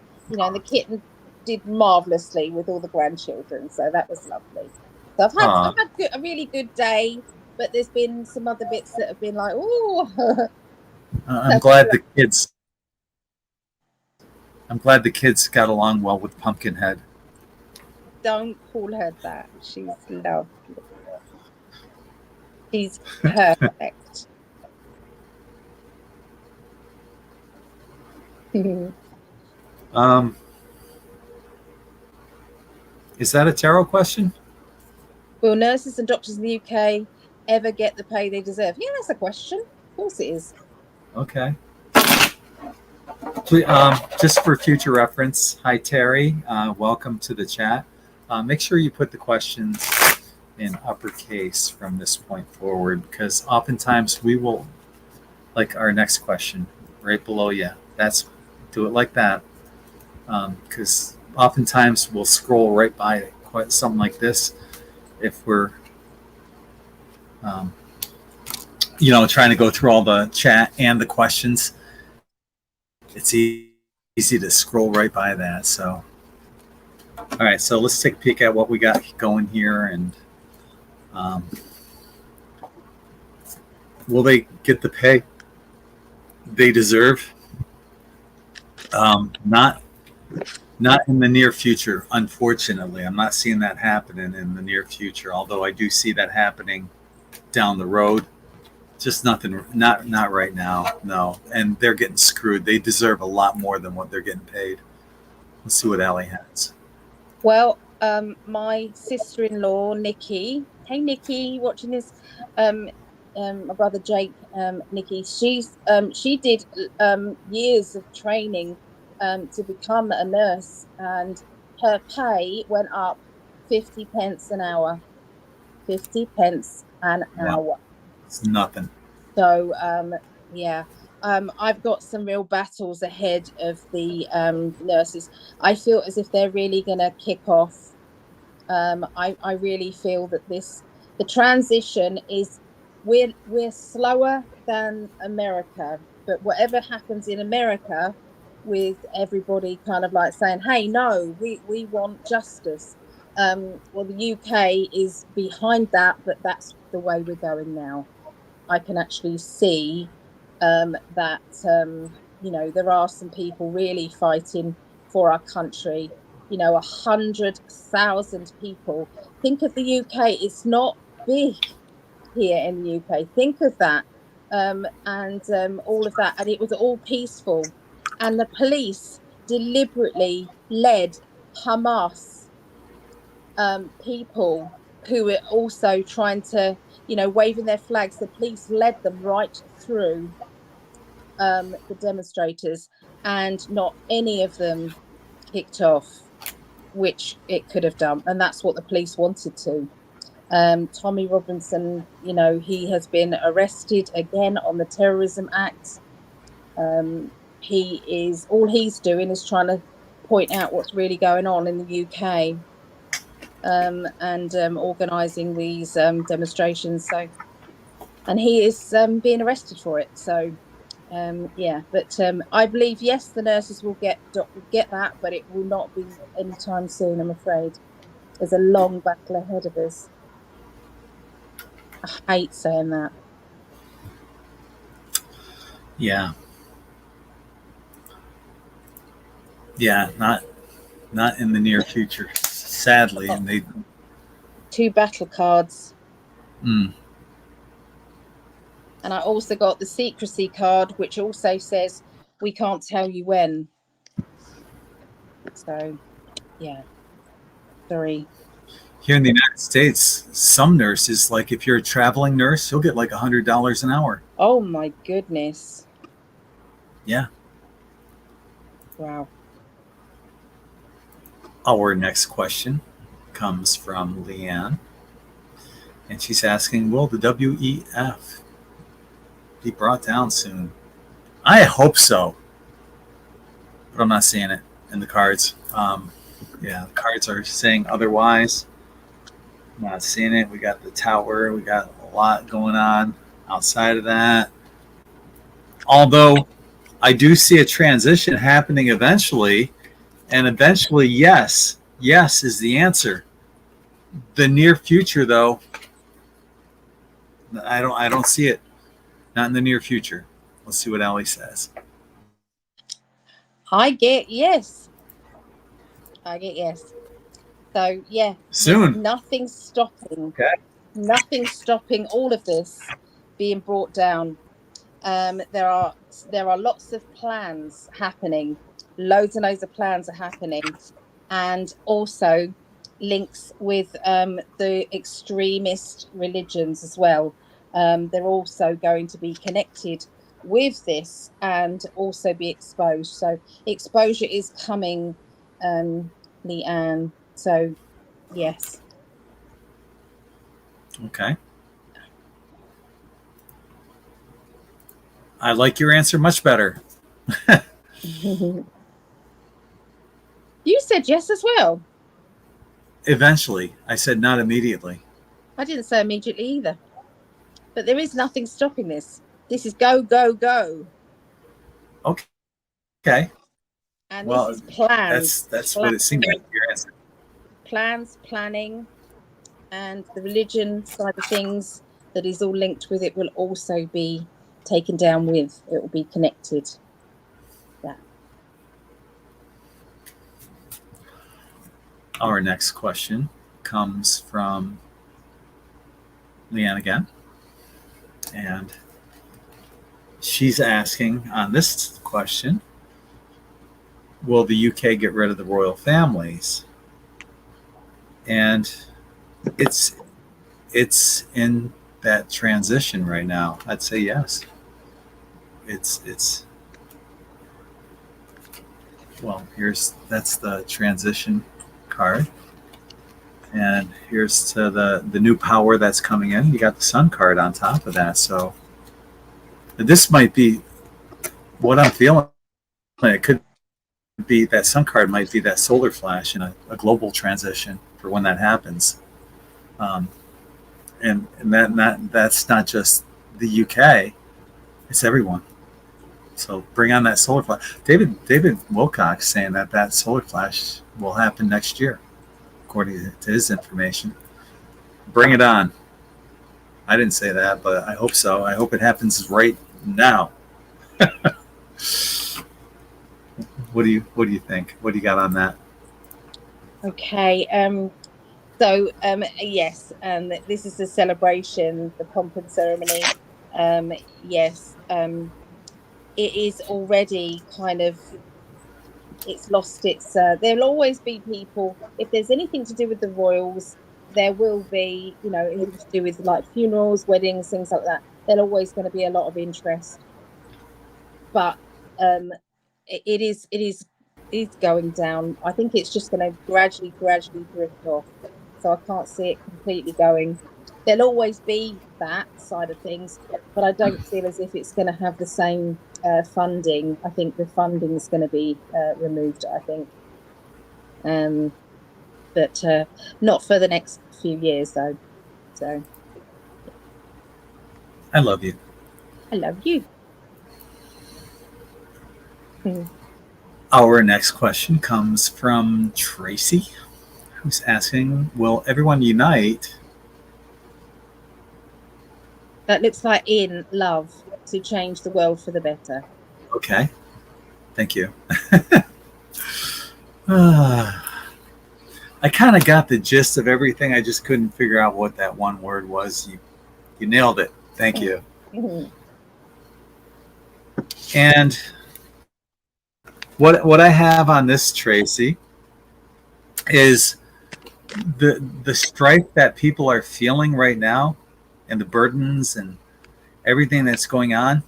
the kitten did marvelously with all the grandchildren, so that was lovely. So I've had a really good day, but there's been some other bits that have been like, oh. I'm glad the kids. I'm glad the kids got along well with Pumpkinhead. Don't call her that. She's lovely. She's perfect. Is that a tarot question? Will nurses and doctors in the UK ever get the pay they deserve? Yeah, that's a question. Of course it is. Okay. Please, just for future reference, hi Terry, welcome to the chat. Make sure you put the questions in uppercase from this point forward, because oftentimes we will, like our next question right below you, do it like that, because oftentimes we'll scroll right by something like this if we're trying to go through all the chat and the questions. It's easy to scroll right by that. So, all right, so let's take a peek at what we got going here. And will they get the pay they deserve? Not in the near future, unfortunately. I'm not seeing that happening in the near future, although I do see that happening down the road. Just nothing, not right now, no. And they're getting screwed. They deserve a lot more than what they're getting paid. Let's see what Ali has. Well, my sister-in-law, Nikki. Hey, Nikki, watching this. My brother Jake, Nikki. She did years of training to become a nurse, and her pay went up 50 pence an hour. 50 pence an hour. It's nothing. So, yeah. I've got some real battles ahead of the nurses. I feel as if they're really going to kick off. I really feel that the transition is, we're slower than America, but whatever happens in America with everybody kind of like saying, hey, no, we want justice. Well, the UK is behind that, but that's the way we're going now. I can actually see that, there are some people really fighting for our country. 100,000 people. Think of the UK. It's not big here in the UK. Think of that. And all of that. And it was all peaceful. And the police deliberately led Hamas people who were also trying to, waving their flags. The police led them right through the demonstrators, and not any of them kicked off, which it could have done. And that's what the police wanted to. Tommy Robinson, he has been arrested again on the Terrorism Act. All he's doing is trying to point out what's really going on in the UK. And organising these demonstrations. So, and he is being arrested for it. So, yeah. But I believe, yes, the nurses will get that, but it will not be anytime soon. I'm afraid there's a long battle ahead of us. I hate saying that. Yeah. Yeah, not in the near future, sadly. And they 2 battle cards. Mm. And I also got the secrecy card, which also says we can't tell you when. So, yeah. Sorry. Here in the United States, some nurses, like if you're a traveling nurse, you'll get like $100 an hour. Oh my goodness. Yeah. Wow. Our next question comes from Leanne, and she's asking, will the WEF be brought down soon? I hope so, but I'm not seeing it in the cards. Yeah, the cards are saying otherwise. I'm not seeing it. We got the tower. We got a lot going on outside of that. Although I do see a transition happening eventually, and eventually, yes is the answer. The near future, though, I don't see it. Not in the near future. Let's see what Ali says. I get yes. So yeah, Soon. nothing's stopping. Okay. Nothing's stopping all of this being brought down. There are lots of plans happening. Loads and loads of plans are happening, and also links with the extremist religions as well. They're also going to be connected with this and also be exposed. So exposure is coming, Leanne. So yes. Okay. I like your answer much better. You said yes as well. Eventually. I said not immediately. I didn't say immediately either. But there is nothing stopping this. This is go, go, go. Okay. And Well, this is plans. that's what it seemed like your answer. Plans, planning, and the religion side of things that is all linked with it will also be taken down with. It will be connected. Yeah. Our next question comes from Leanne again. And she's asking on this question, will the UK get rid of the royal families? And it's in that transition right now. I'd say yes. It's well, that's the transition card. And here's to the new power that's coming in. You got the sun card on top of that. So this might be what I'm feeling. It could be that sun card might be that solar flash in a global transition for when that happens. And that's not just the UK, it's everyone. So bring on that solar flash. David Wilcox saying that solar flash will happen next year, according to his information. Bring it on. I didn't say that, but I hope so. I hope it happens right now. What do you think? What do you got on that? Okay. So yes, this is the celebration, the pomp and ceremony. Yes. It is already kind of, it's lost its there'll always be people, if there's anything to do with the royals, there will be, anything to do with like funerals, weddings, things like that, there's always going to be a lot of interest. But it is going down. I think it's just going to gradually drift off. So I can't see it completely going. There'll always be that side of things, but I don't feel as if it's going to have the same funding. I think the funding is going to be removed, I think. But not for the next few years, though. So. I love you. I love you. Our next question comes from Tracy, who's asking, will everyone unite? That looks like in love to change the world for the better. Okay. Thank you. I kind of got the gist of everything. I just couldn't figure out what that one word was. You nailed it. Thank you. Mm-hmm. And what I have on this, Tracy, is the strife that people are feeling right now and the burdens and everything that's going on,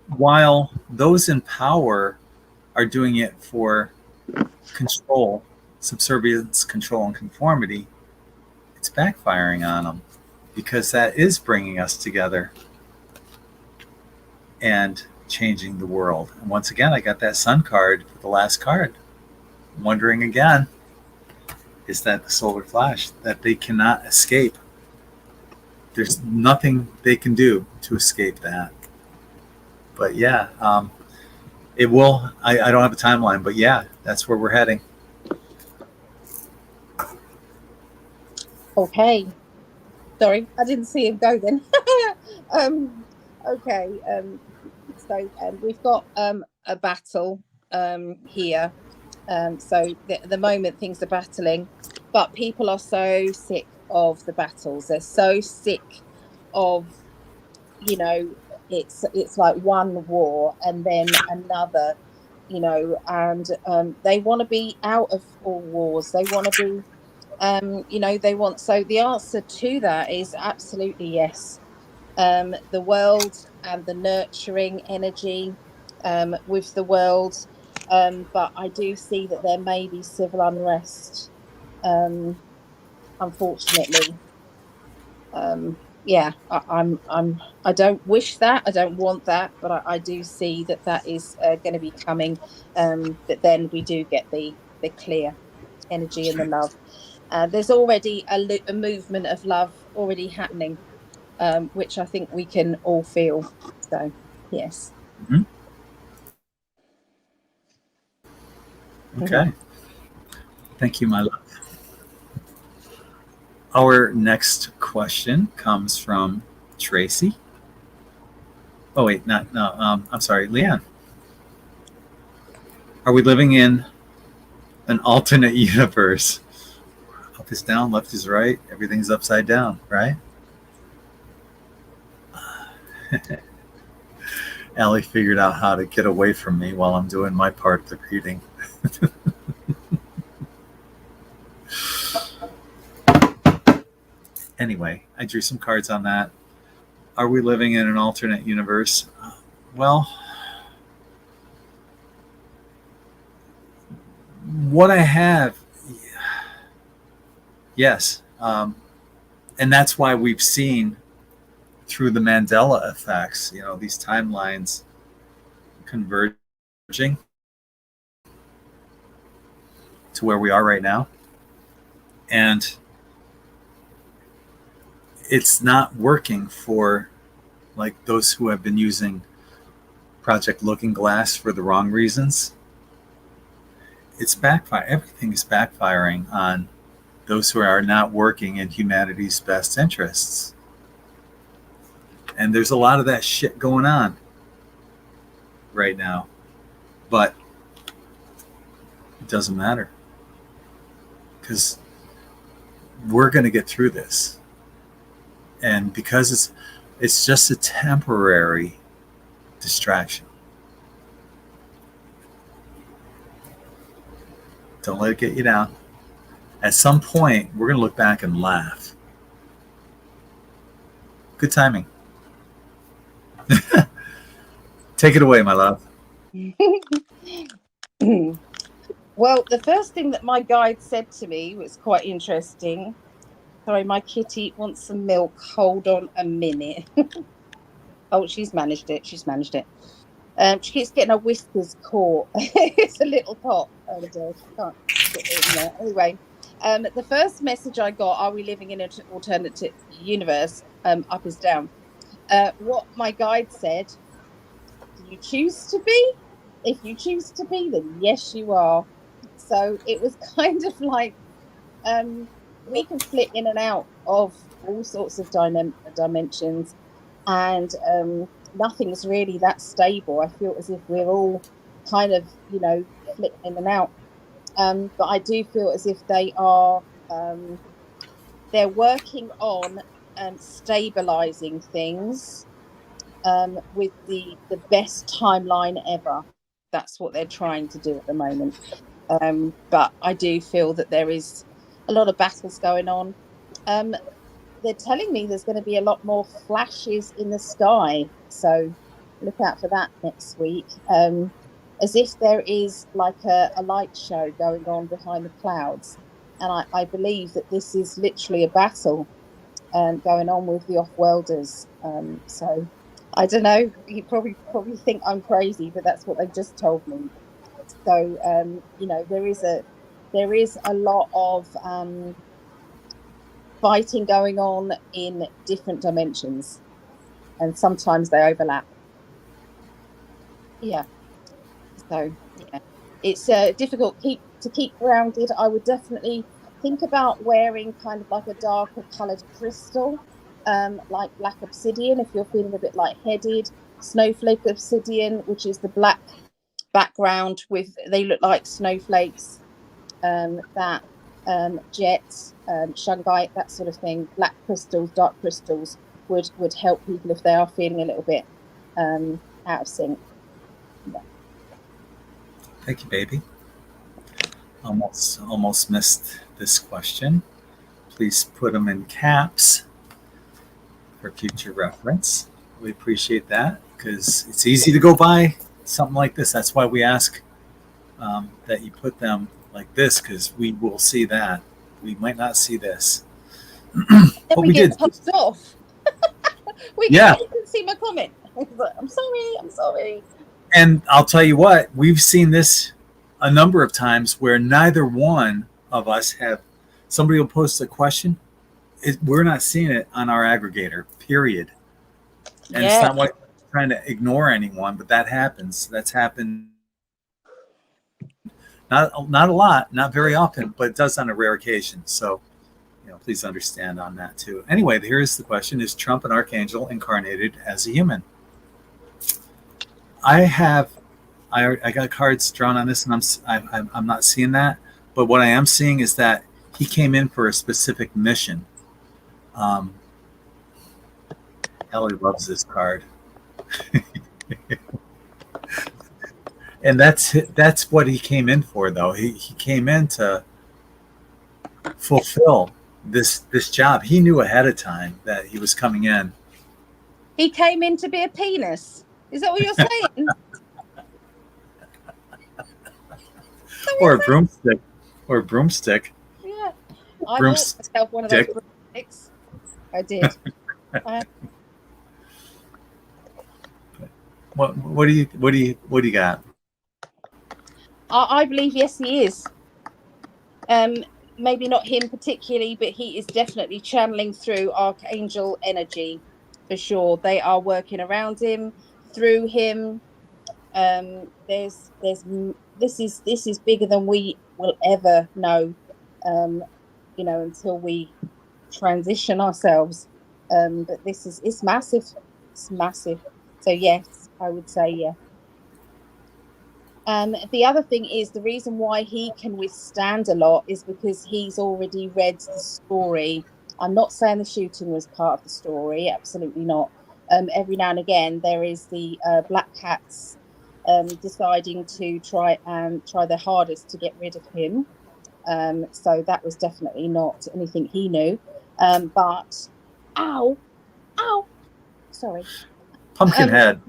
while those in power are doing it for control, subservience, control, and conformity, it's backfiring on them, because that is bringing us together and changing the world. And once again, I got that sun card for the last card. I'm wondering again, is that the solar flash that they cannot escape? There's nothing they can do to escape that. But yeah, it will. I don't have a timeline, but yeah, that's where we're heading. Okay. Sorry, I didn't see him go then. Okay. So we've got a battle here. So at the moment things are battling, but people are so sick of the battles. They're so sick of, you know, it's like one war and then another, you know, and they want to be out of all wars. They want to be, you know, they want. So the answer to that is absolutely yes. The world and the nurturing energy with the world. But I do see that there may be civil unrest, unfortunately. Yeah, I don't wish that, I don't want that, but I do see that that is going to be coming. That then we do get the clear energy and the love. There's already a movement of love already happening, which I think we can all feel. So, yes. Mm-hmm. Okay. Thank you, my love. Our next question comes from Tracy. Oh, wait, no. I'm sorry, Leanne. Are we living in an alternate universe? Up is down, left is right, everything's upside down, right? Ali figured out how to get away from me while I'm doing my part of the reading. Anyway, I drew some cards on that. Are we living in an alternate universe? Well, what I have, yes. And that's why we've seen through the Mandela effects, you know, these timelines converging to where we are right now. And it's not working for like those who have been using Project Looking Glass for the wrong reasons. It's backfire. Everything is backfiring on those who are not working in humanity's best interests. And there's a lot of that shit going on right now. But it doesn't matter. Because we're going to get through this. And because it's just a temporary distraction. Don't let it get you down. At some point, we're going to look back and laugh. Good timing. Take it away, my love. Well, the first thing that my guide said to me was quite interesting. Sorry, my kitty wants some milk. Hold on a minute. Oh, she's managed it. She keeps getting her whiskers caught. It's a little pot. Oh dear, she can't get it in there. Anyway, the first message I got: are we living in an alternative universe? Up is down. What my guide said: do you choose to be? If you choose to be, then yes, you are. So it was kind of like we can flit in and out of all sorts of dimensions, and nothing's really that stable. I feel as if we're all kind of, you know, flitting in and out. But I do feel as if they are they're working on stabilizing things with the best timeline ever. That's what they're trying to do at the moment. But I do feel that there is a lot of battles going on. They're telling me there's going to be a lot more flashes in the sky, so look out for that next week. As if there is like a light show going on behind the clouds, and I believe that this is literally a battle going on with the off-worlders. So I don't know. You probably think I'm crazy, but that's what they've just told me. So you know, there is a lot of fighting going on in different dimensions, and sometimes they overlap. Yeah. So yeah, it's difficult to keep grounded. I would definitely think about wearing kind of like a darker coloured crystal, like black obsidian, if you're feeling a bit lightheaded. snowflake obsidian, which is the black background with, they look like snowflakes. That jet, shungite, that sort of thing, black crystals, dark crystals would help people if they are feeling a little bit out of sync. Yeah. Thank you, baby. Almost missed this question. Please put them in caps for future reference. We appreciate that because it's easy to go by something like this. That's why we ask that you put them like this, because we will see that. We might not see this. But we get popped off. You didn't see my comment. I'm sorry. And I'll tell you what, we've seen this a number of times where neither one of us have, somebody will post a question, we're not seeing it on our aggregator, period. And it's not like trying to ignore anyone, but that happens. That's happened not a lot, not very often, but it does on a rare occasion. So, please understand on that too. Anyway, here's the question: is Trump an archangel incarnated as a human? I got cards drawn on this, and I'm not seeing that. But what I am seeing is that he came in for a specific mission. Ellie loves this card. And that's what he came in for, though. He came in to fulfill this job. He knew ahead of time that he was coming in. He came in to be a penis. Is that what you're saying? Or a broomstick. Yeah. I bought myself one of those broomsticks. I did. What do you got? I believe yes, he is. Maybe not him particularly, but he is definitely channeling through archangel energy for sure. They are working around him, through him. This is bigger than we will ever know. Until we transition ourselves. But it's massive. It's massive. So yes, I would say yeah. The other thing is, the reason why he can withstand a lot is because he's already read the story. I'm not saying the shooting was part of the story, absolutely not. Every now and again, there is the Black Cats deciding to try their hardest to get rid of him. So that was definitely not anything he knew. But, ow, sorry. Pumpkinhead.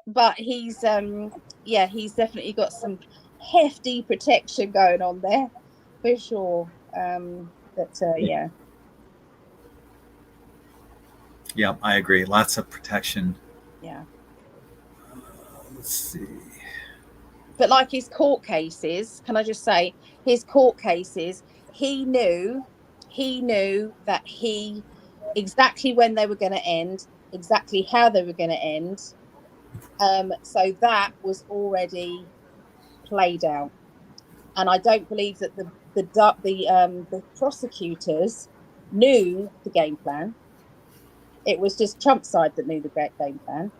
But he's definitely got some hefty protection going on there for sure. Yeah, I agree. Lots of protection. Yeah. Let's see. But like his court cases, can I just say, his court cases, he knew that exactly when they were going to end, exactly how they were going to end. So that was already played out, and I don't believe that the prosecutors knew the game plan. It was just Trump's side that knew the game plan.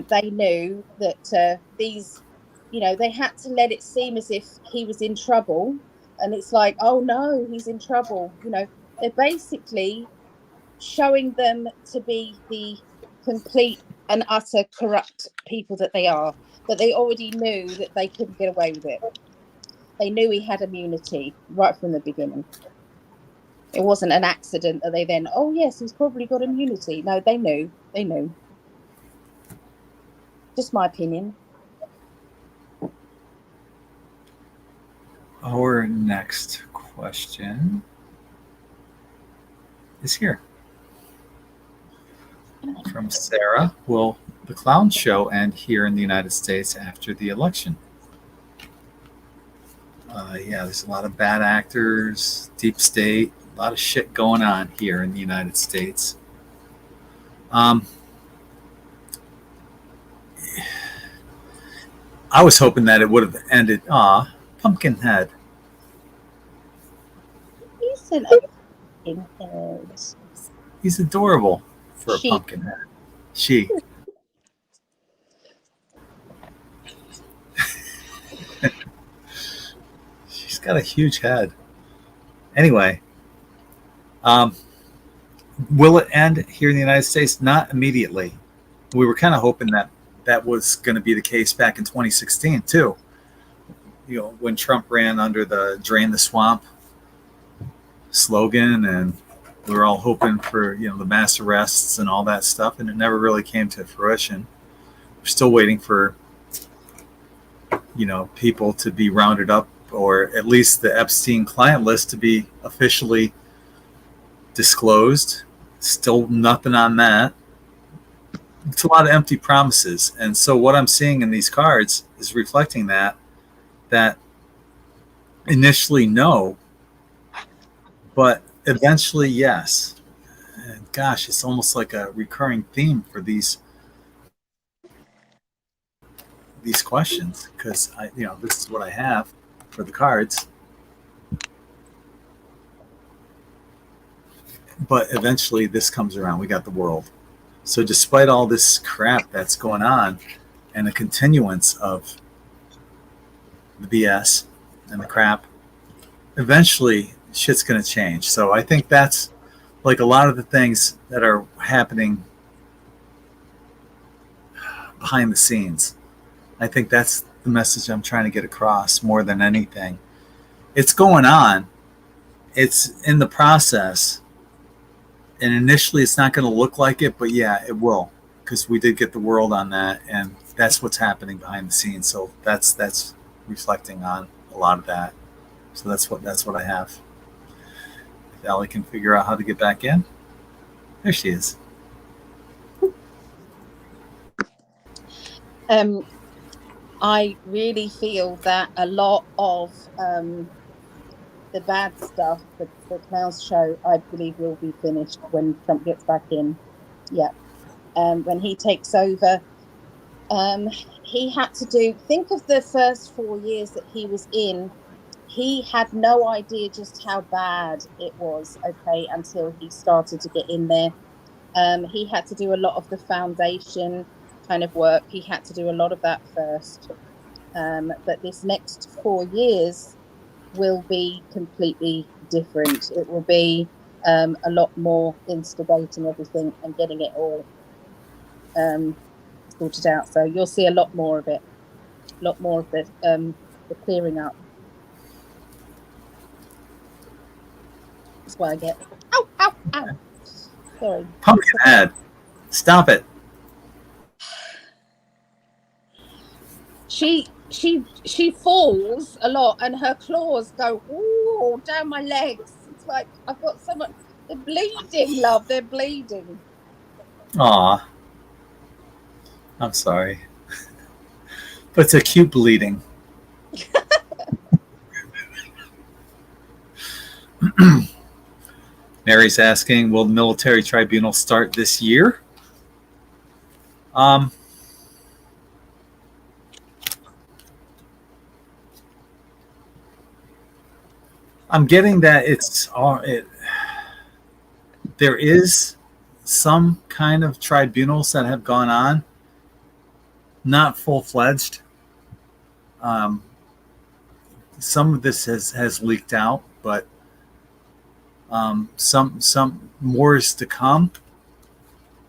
They knew that they had to let it seem as if he was in trouble, and it's like, oh no, he's in trouble. They're basically showing them to be the complete and utter corrupt people that they are, that they already knew that they couldn't get away with it. They knew he had immunity right from the beginning. It wasn't an accident that they then, oh yes, he's probably got immunity. No, they knew. Just my opinion. Our next question is here. From Sarah: will the clown show end here in the United States after the election? There's a lot of bad actors, deep state, a lot of shit going on here in the United States. I was hoping that it would have ended. Pumpkinhead. You said Pumpkinhead. He's adorable for a She. pumpkin head. She. She's got a huge head. Anyway, will it end here in the United States? Not immediately. We were kind of hoping that that was going to be the case back in 2016 too. You know, when Trump ran under the "Drain the Swamp" slogan, and we were all hoping for, you know, the mass arrests and all that stuff, and it never really came to fruition. We're still waiting for, you know, people to be rounded up, or at least the Epstein client list to be officially disclosed. Still nothing on that. It's a lot of empty promises. And so what I'm seeing in these cards is reflecting that initially no, but eventually yes. And gosh, it's almost like a recurring theme for these questions, because I, you know, this is what I have for the cards. But eventually this comes around. We got the world. So despite all this crap that's going on, and a continuance of the BS and the crap, eventually shit's going to change. So I think that's like a lot of the things that are happening behind the scenes. I think that's the message I'm trying to get across more than anything. It's going on. It's in the process. And initially it's not going to look like it, but yeah, it will, because we did get the world on that, and that's what's happening behind the scenes. So that's reflecting on a lot of that. So that's what I have. If Allie can figure out how to get back in. There she is. I really feel that a lot of the bad stuff, the Klaus show, I believe will be finished when Trump gets back in. Yeah. When he takes over, he had to think of the first 4 years that he was in. He had no idea just how bad it was, okay, until he started to get in there. He had to do a lot of the foundation kind of work. He had to do a lot of that first. But this next 4 years will be completely different. It will be a lot more instigating everything and getting it all sorted out. So you'll see a lot more of it, a lot more of the clearing up. That's what I get. Ow, ow, ow. Sorry. Pumpkin head. Stop it. She falls a lot, and her claws go ooh down my legs. It's like I've got so much. They're bleeding, love. They're bleeding. Aw. I'm sorry. But it's a cute bleeding. Mary's asking, will the military tribunal start this year? I'm getting that there is some kind of tribunals that have gone on, not full-fledged. Some of this has leaked out, but some more is to come.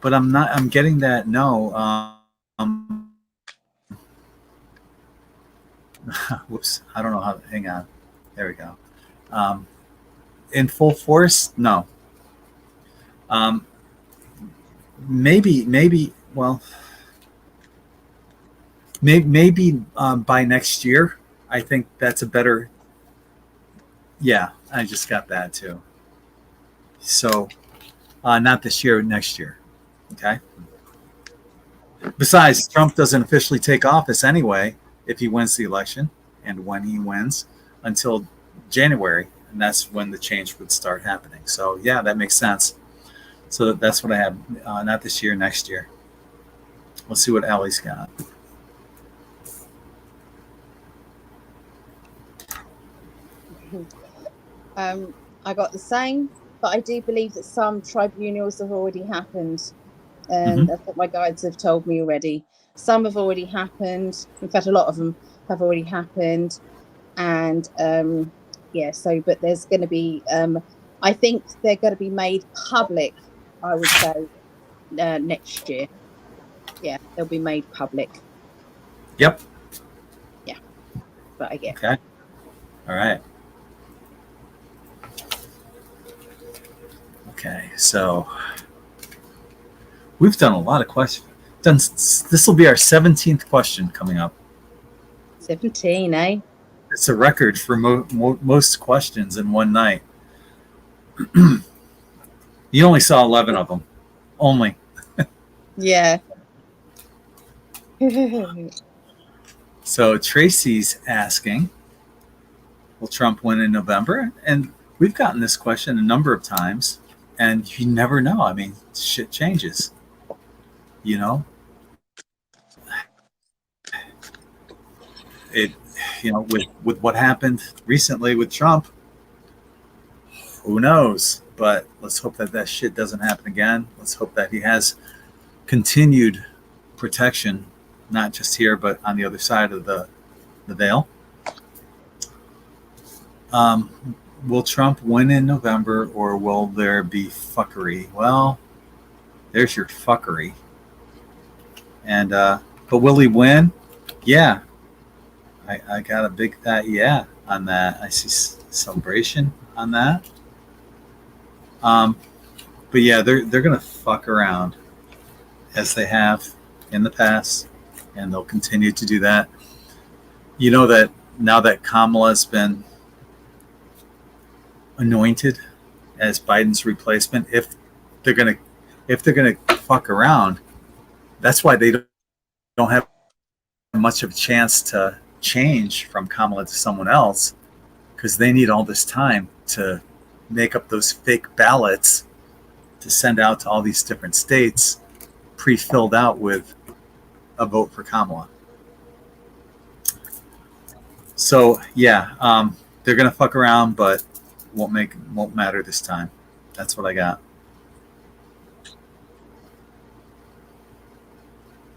But I'm getting that no. Whoops, I don't know how. Hang on. There we go. In full force, no. Maybe. Well, maybe by next year. I think that's a better. Yeah, I just got that too. So, not this year, next year. Okay. Besides, Trump doesn't officially take office anyway if he wins the election, and when he wins, until January, and that's when the change would start happening. So yeah, that makes sense. So that's what I have. Not this year, next year. Let's see what Allie's got. I got the same. but I do believe that some tribunals have already happened. And that's what my guides have told me already. Some have already happened. In fact, a lot of them have already happened. And but there's going to be, I think they're going to be made public, I would say, next year. Yeah, they'll be made public. Yep. Yeah, but I get. Okay. All right. Okay, so we've done a lot of questions. This will be our 17th question coming up. 17, eh? It's a record for most questions in one night. You only saw 11 of them. Only. Yeah. So Tracy's asking, will Trump win in November? And we've gotten this question a number of times, and you never know. I mean, shit changes. You know? With what happened recently with Trump, who knows? But let's hope that shit doesn't happen again. Let's hope that he has continued protection, not just here, but on the other side of the veil. Will Trump win in November, or will there be fuckery? Well, there's your fuckery. And but will he win? Yeah. I got a big fat yeah on that. I see celebration on that. But yeah, they're gonna fuck around as they have in the past, and they'll continue to do that. You know that now that Kamala's been anointed as Biden's replacement, if they're gonna fuck around, that's why they don't have much of a chance to change from Kamala to someone else, because they need all this time to make up those fake ballots to send out to all these different states, pre-filled out with a vote for Kamala. So yeah, they're gonna fuck around, but won't matter this time. That's what I got.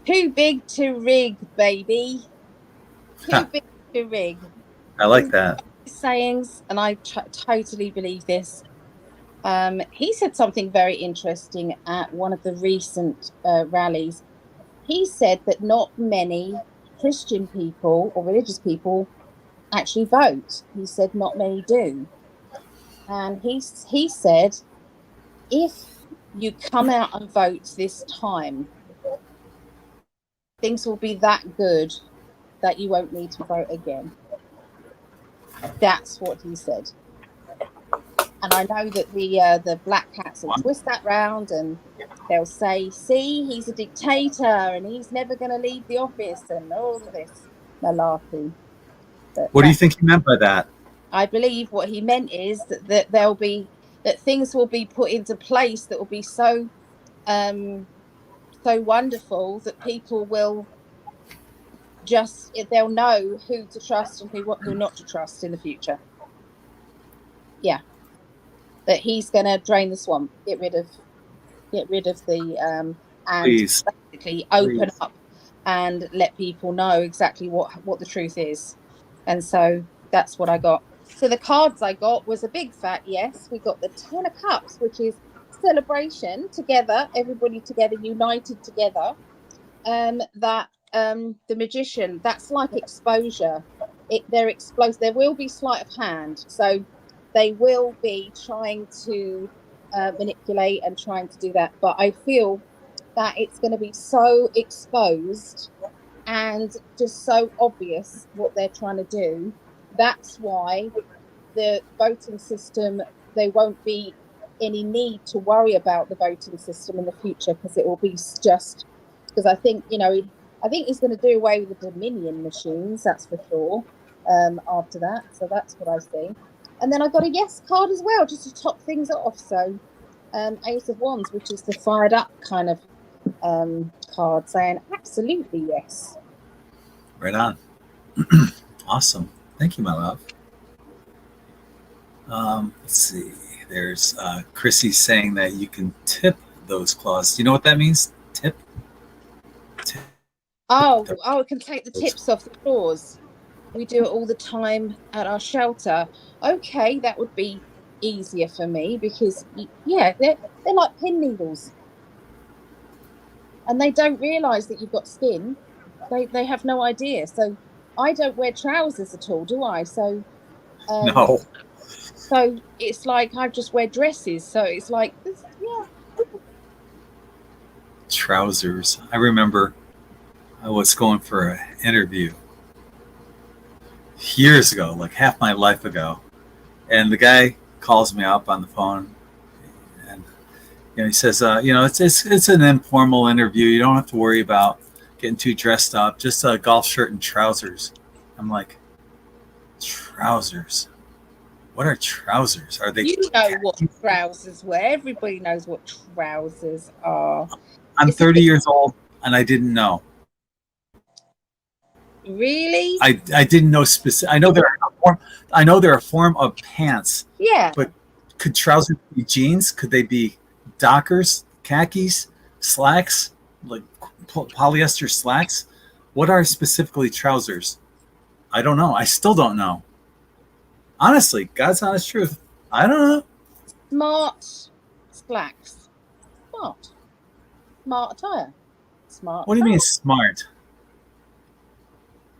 Too big to rig, baby. Too big to rig. I like that. Sayings, and I totally believe this. He said something very interesting at one of the recent rallies. He said that not many Christian people or religious people actually vote. He said not many do. And he said, if you come out and vote this time, things will be that good that you won't need to vote again. That's what he said. And I know that the black cats will twist that round and they'll say, see, he's a dictator and he's never going to leave the office and all of this malarkey. What do you think he meant by that? I believe what he meant is that there'll be, that things will be put into place that will be so wonderful that people will they'll know who to trust and who not to trust in the future. Yeah. That he's going to drain the swamp, get rid of the and basically open up and let people know exactly what the truth is. And so that's what I got. So the cards I got was a big fat yes. We got the 10 of Cups, which is celebration together, everybody together, united together. The Magician, that's like exposure. They're exposed. There will be sleight of hand. So they will be trying to manipulate and trying to do that. But I feel that it's going to be so exposed and just so obvious what they're trying to do. That's why the voting system, there won't be any need to worry about the voting system in the future, because it will be just, because I think, I think he's going to do away with the Dominion machines, that's for sure, after that. So that's what I see. And then I got a yes card as well, just to top things off. So Ace of Wands, which is the fired up kind of card, saying absolutely yes. Right on. Awesome. Thank you, my love. Let's see. There's Chrissy saying that you can tip those claws. Do you know what that means? Tip? Oh, I can take the tips off the claws. We do it all the time at our shelter. Okay, that would be easier for me because, yeah, they're like pin needles. And they don't realise that you've got skin. They have no idea. So I don't wear trousers at all, do I? So No. So it's like I just wear dresses. So it's like, yeah. Trousers. I remember I was going for an interview years ago, like half my life ago, and the guy calls me up on the phone, and he says, it's an informal interview. You don't have to worry about getting too dressed up. Just a golf shirt and trousers. I'm like, trousers? What are trousers? Are they? You know what trousers were. Everybody knows what trousers are. I'm 30 years old, and I didn't know. Really? I didn't know specific. I know they're a form of pants. Yeah. But could trousers be jeans? Could they be Dockers, khakis, slacks, like polyester slacks? What are specifically trousers? I don't know. I still don't know. Honestly, God's honest truth. I don't know. Smart slacks. Smart attire. Smart. What do you mean smart?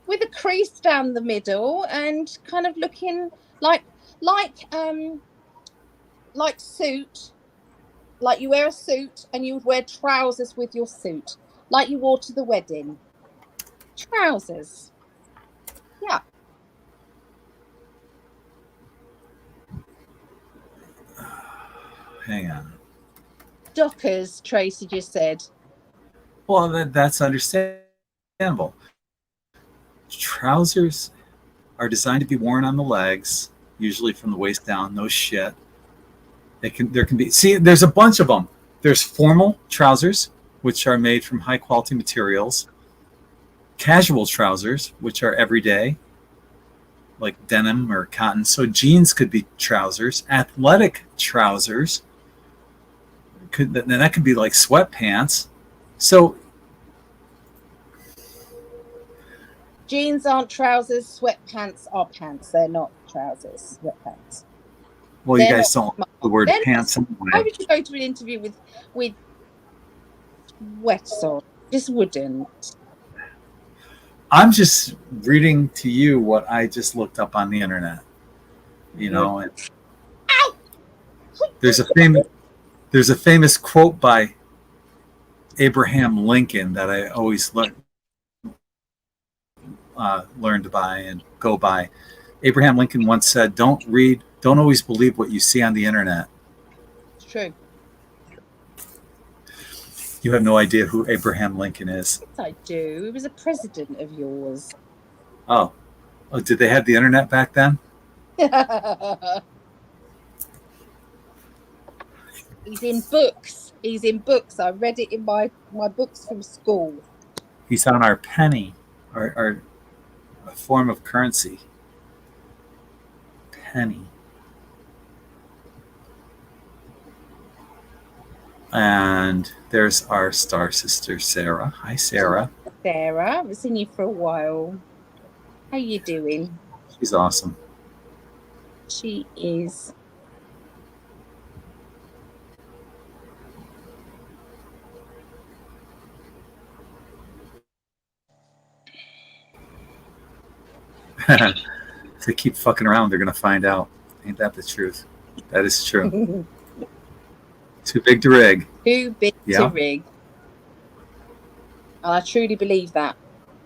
With a crease down the middle and kind of looking like suit. Like you wear a suit and you would wear trousers with your suit. Like you wore to the wedding. Trousers. Yeah. Hang on. Dockers, Tracy just said. Well, that's understandable. Trousers are designed to be worn on the legs, usually from the waist down. No shit. There can be. See, there's a bunch of them. There's formal trousers, which are made from high quality materials. Casual trousers, which are everyday, like denim or cotton. So jeans could be trousers. Athletic trousers that could be like sweatpants. So jeans aren't trousers. Sweatpants are pants. They're not trousers. Sweatpants. Well, you guys don't like the word pants anyway. Why would you go to an interview with sweats on? Just wouldn't. I'm just reading to you what I just looked up on the internet. And there's a famous quote by Abraham Lincoln that I always learned by and go by. Abraham Lincoln once said, don't always believe what you see on the internet. It's true. You have no idea who Abraham Lincoln is. Yes, I do. He was a president of yours. Oh, did they have the internet back then? He's in books. I read it in my books from school. He's on our penny, our form of currency. Penny. And there's our star sister, Sarah. Hi, Sarah. Sarah, I haven't seen you for a while. How you doing? She's awesome. She is. If they keep fucking around, they're going to find out. Ain't that the truth? That is true. Too big to rig. Too big to rig. And I truly believe that.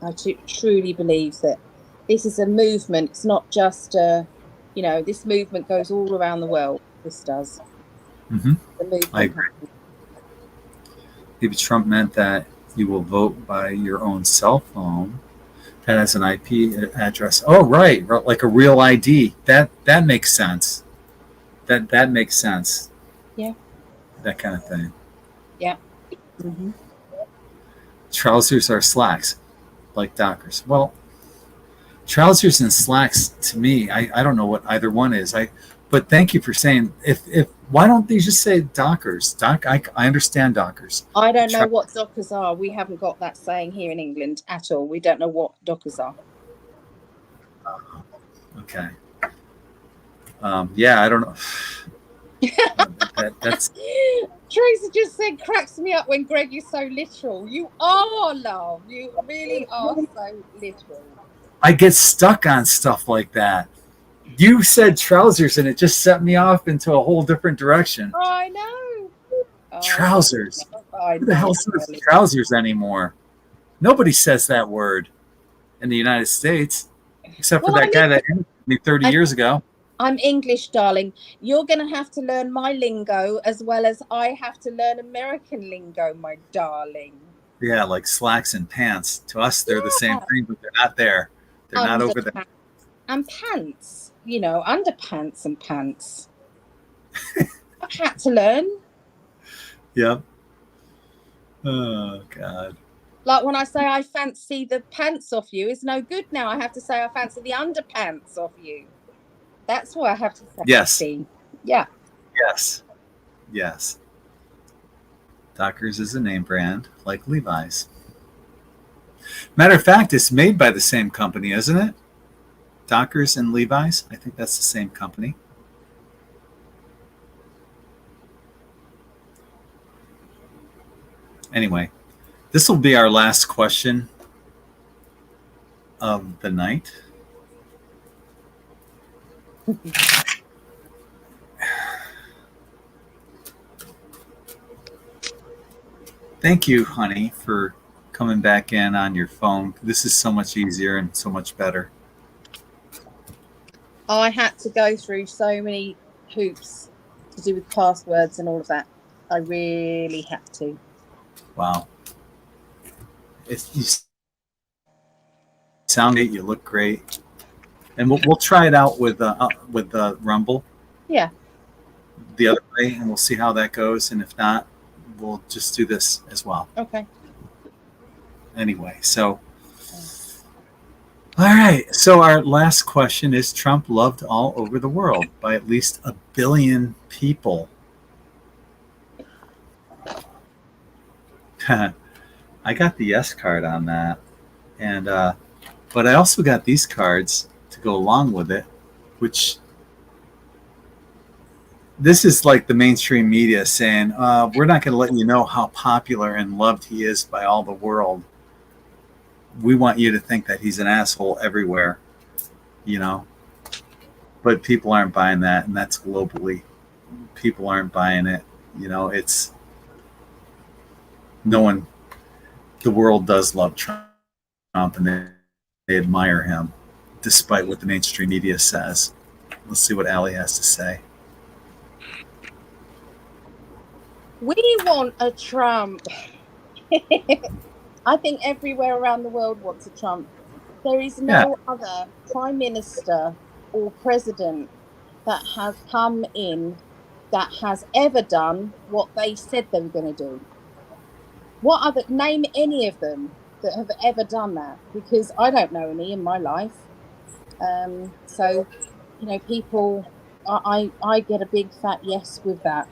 I truly believe that this is a movement. It's not just, this movement goes all around the world. This does. Mm-hmm. The movement. I agree. Maybe Trump meant that you will vote by your own cell phone that has an IP address. Oh, right. Like a real ID. That makes sense. That makes sense. Yeah. That kind of thing. Yeah. Mm-hmm. Trousers are slacks, like Dockers. Well, trousers and slacks, to me, I don't know what either one is. But thank you for saying, if why don't they just say Dockers? I understand Dockers. I don't know what Dockers are. We haven't got that saying here in England at all. We don't know what Dockers are. Okay. Yeah, I don't know. That's Teresa just said, cracks me up when Greg is so literal. You are, love. You really are so literal. I get stuck on stuff like that. You said trousers, and it just set me off into a whole different direction. I know. Trousers. I Who the hell says trousers anymore? Nobody says that word in the United States, except for that guy that interviewed me 30 years ago. I'm English, darling. You're going to have to learn my lingo as well as I have to learn American lingo, my darling. Yeah, like slacks and pants. To us, they're the same thing, but they're not there. They're not over there. And pants, you know, underpants and pants. I've had to learn. Yep. Oh, God. Like when I say I fancy the pants off you, it's no good now. I have to say I fancy the underpants off you. That's what I have to say. Yes. Yeah. Yes. Yes. Dockers is a name brand like Levi's. Matter of fact, it's made by the same company, isn't it? Dockers and Levi's. I think that's the same company. Anyway, this will be our last question of the night. Thank you, honey, for coming back in on your phone. This is so much easier and so much better. I had to go through so many hoops to do with passwords and all of that. I really had to. Wow. You sound great. You look great. And we'll try it out with Rumble. Yeah. The other way, and we'll see how that goes. And if not, we'll just do this as well. Okay. Anyway, so all right. So our last question is: Trump loved all over the world by at least 1 billion people. I got the yes card on that, and but I also got these cards to go along with it, which this is like the mainstream media saying, we're not going to let you know how popular and loved he is by all the world. We want you to think that he's an asshole everywhere, you know. But people aren't buying that, and that's globally. People aren't buying it. You know, it's no one. The world does love Trump, and they admire him, despite what the mainstream media says. Let's see what Ali has to say. We want a Trump. I think everywhere around the world wants a Trump. There is no other prime minister or president that has come in that has ever done what they said they were going to do. What other, name any of them that have ever done that? Because I don't know any in my life. So, you know, people, I get a big fat yes with that.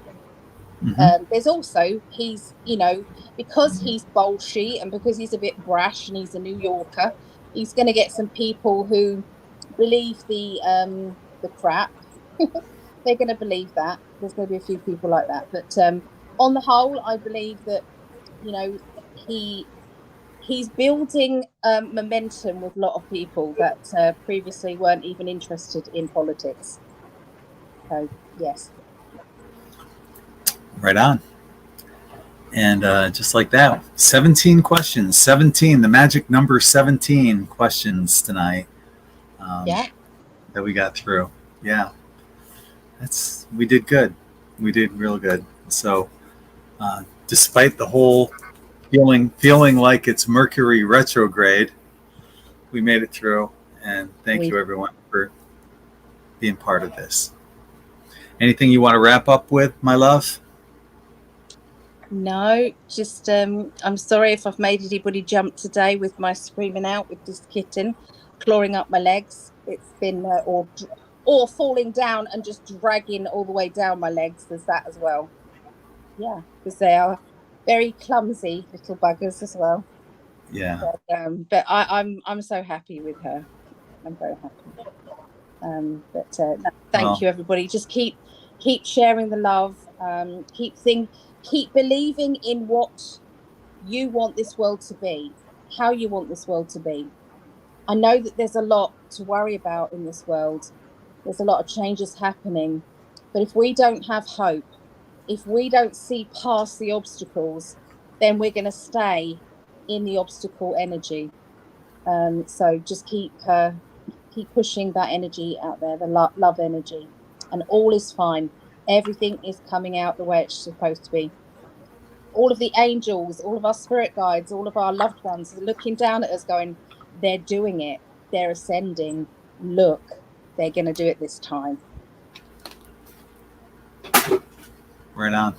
Mm-hmm. There's also, he's, you know, because he's bolshy and because he's a bit brash and he's a New Yorker, he's going to get some people who believe the crap. They're going to believe that. There's going to be a few people like that. But on the whole, I believe that, you know, he's building momentum with a lot of people that previously weren't even interested in politics. So, yes. Right on. And just like that, 17 questions, 17, the magic number 17 questions tonight that we got through. Yeah. We did good. We did real good. So despite the whole feeling like it's Mercury retrograde, we made it through. And thank you everyone for being part of this. Anything you want to wrap up with, my love? No, just I'm sorry if I've made anybody jump today with my screaming out with this kitten clawing up my legs. It's been or or falling down and just dragging all the way down my legs. There's that as well. Yeah, because they are very clumsy little buggers as well. Yeah. But I'm so happy with her. I'm very happy. Thank you, everybody. Just keep sharing the love. Keep believing in what you want this world to be, how you want this world to be. I know that there's a lot to worry about in this world. There's a lot of changes happening. But if we don't have hope, if we don't see past the obstacles, then we're going to stay in the obstacle energy. So just keep pushing that energy out there, the love energy, and all is fine. Everything is coming out the way it's supposed to be. All of the angels, all of our spirit guides, all of our loved ones are looking down at us going, they're doing it. They're ascending. Look, they're going to do it this time. Right on.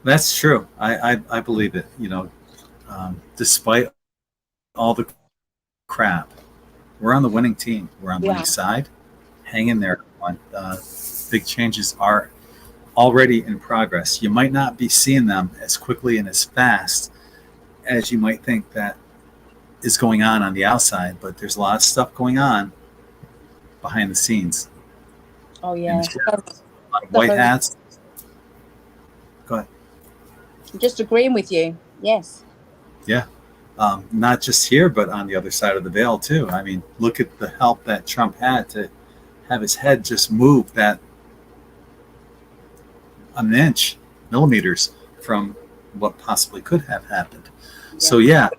That's true. I believe it. Despite all the crap, we're on the winning team. We're on the winning side. Hang in there. Big changes are already in progress. You might not be seeing them as quickly and as fast as you might think that is going on the outside, but there's a lot of stuff going on behind the scenes. Oh yeah. White hats. Go ahead. I'm just agreeing with you. Yes. Yeah. Not just here, but on the other side of the veil too. I mean, look at the help that Trump had to have his head just move that an inch, millimeters from what possibly could have happened. Yeah. So yeah,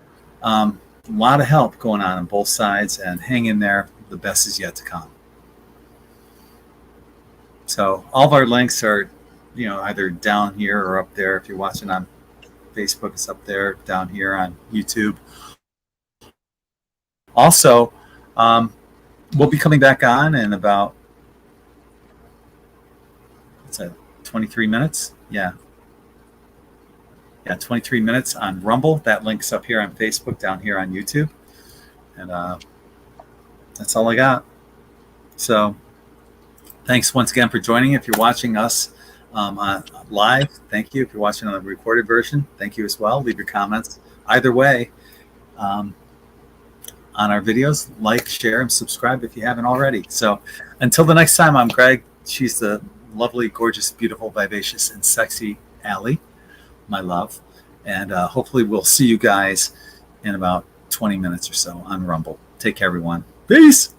a lot of help going on both sides, and hang in there. The best is yet to come. So all of our links are, either down here or up there. If you're watching on Facebook, it's up there, down here on YouTube. Also, we'll be coming back on in about, 23 minutes? Yeah, 23 minutes on Rumble. That link's up here on Facebook, down here on YouTube. And that's all I got. So thanks once again for joining. If you're watching us on live, thank you. If you're watching on the recorded version, thank you as well. Leave your comments. Either way, on our videos, like, share, and subscribe if you haven't already. So until the next time, I'm Greg. She's the lovely, gorgeous, beautiful, vivacious, and sexy Ali, my love. And hopefully we'll see you guys in about 20 minutes or so on Rumble. Take care, everyone. Peace.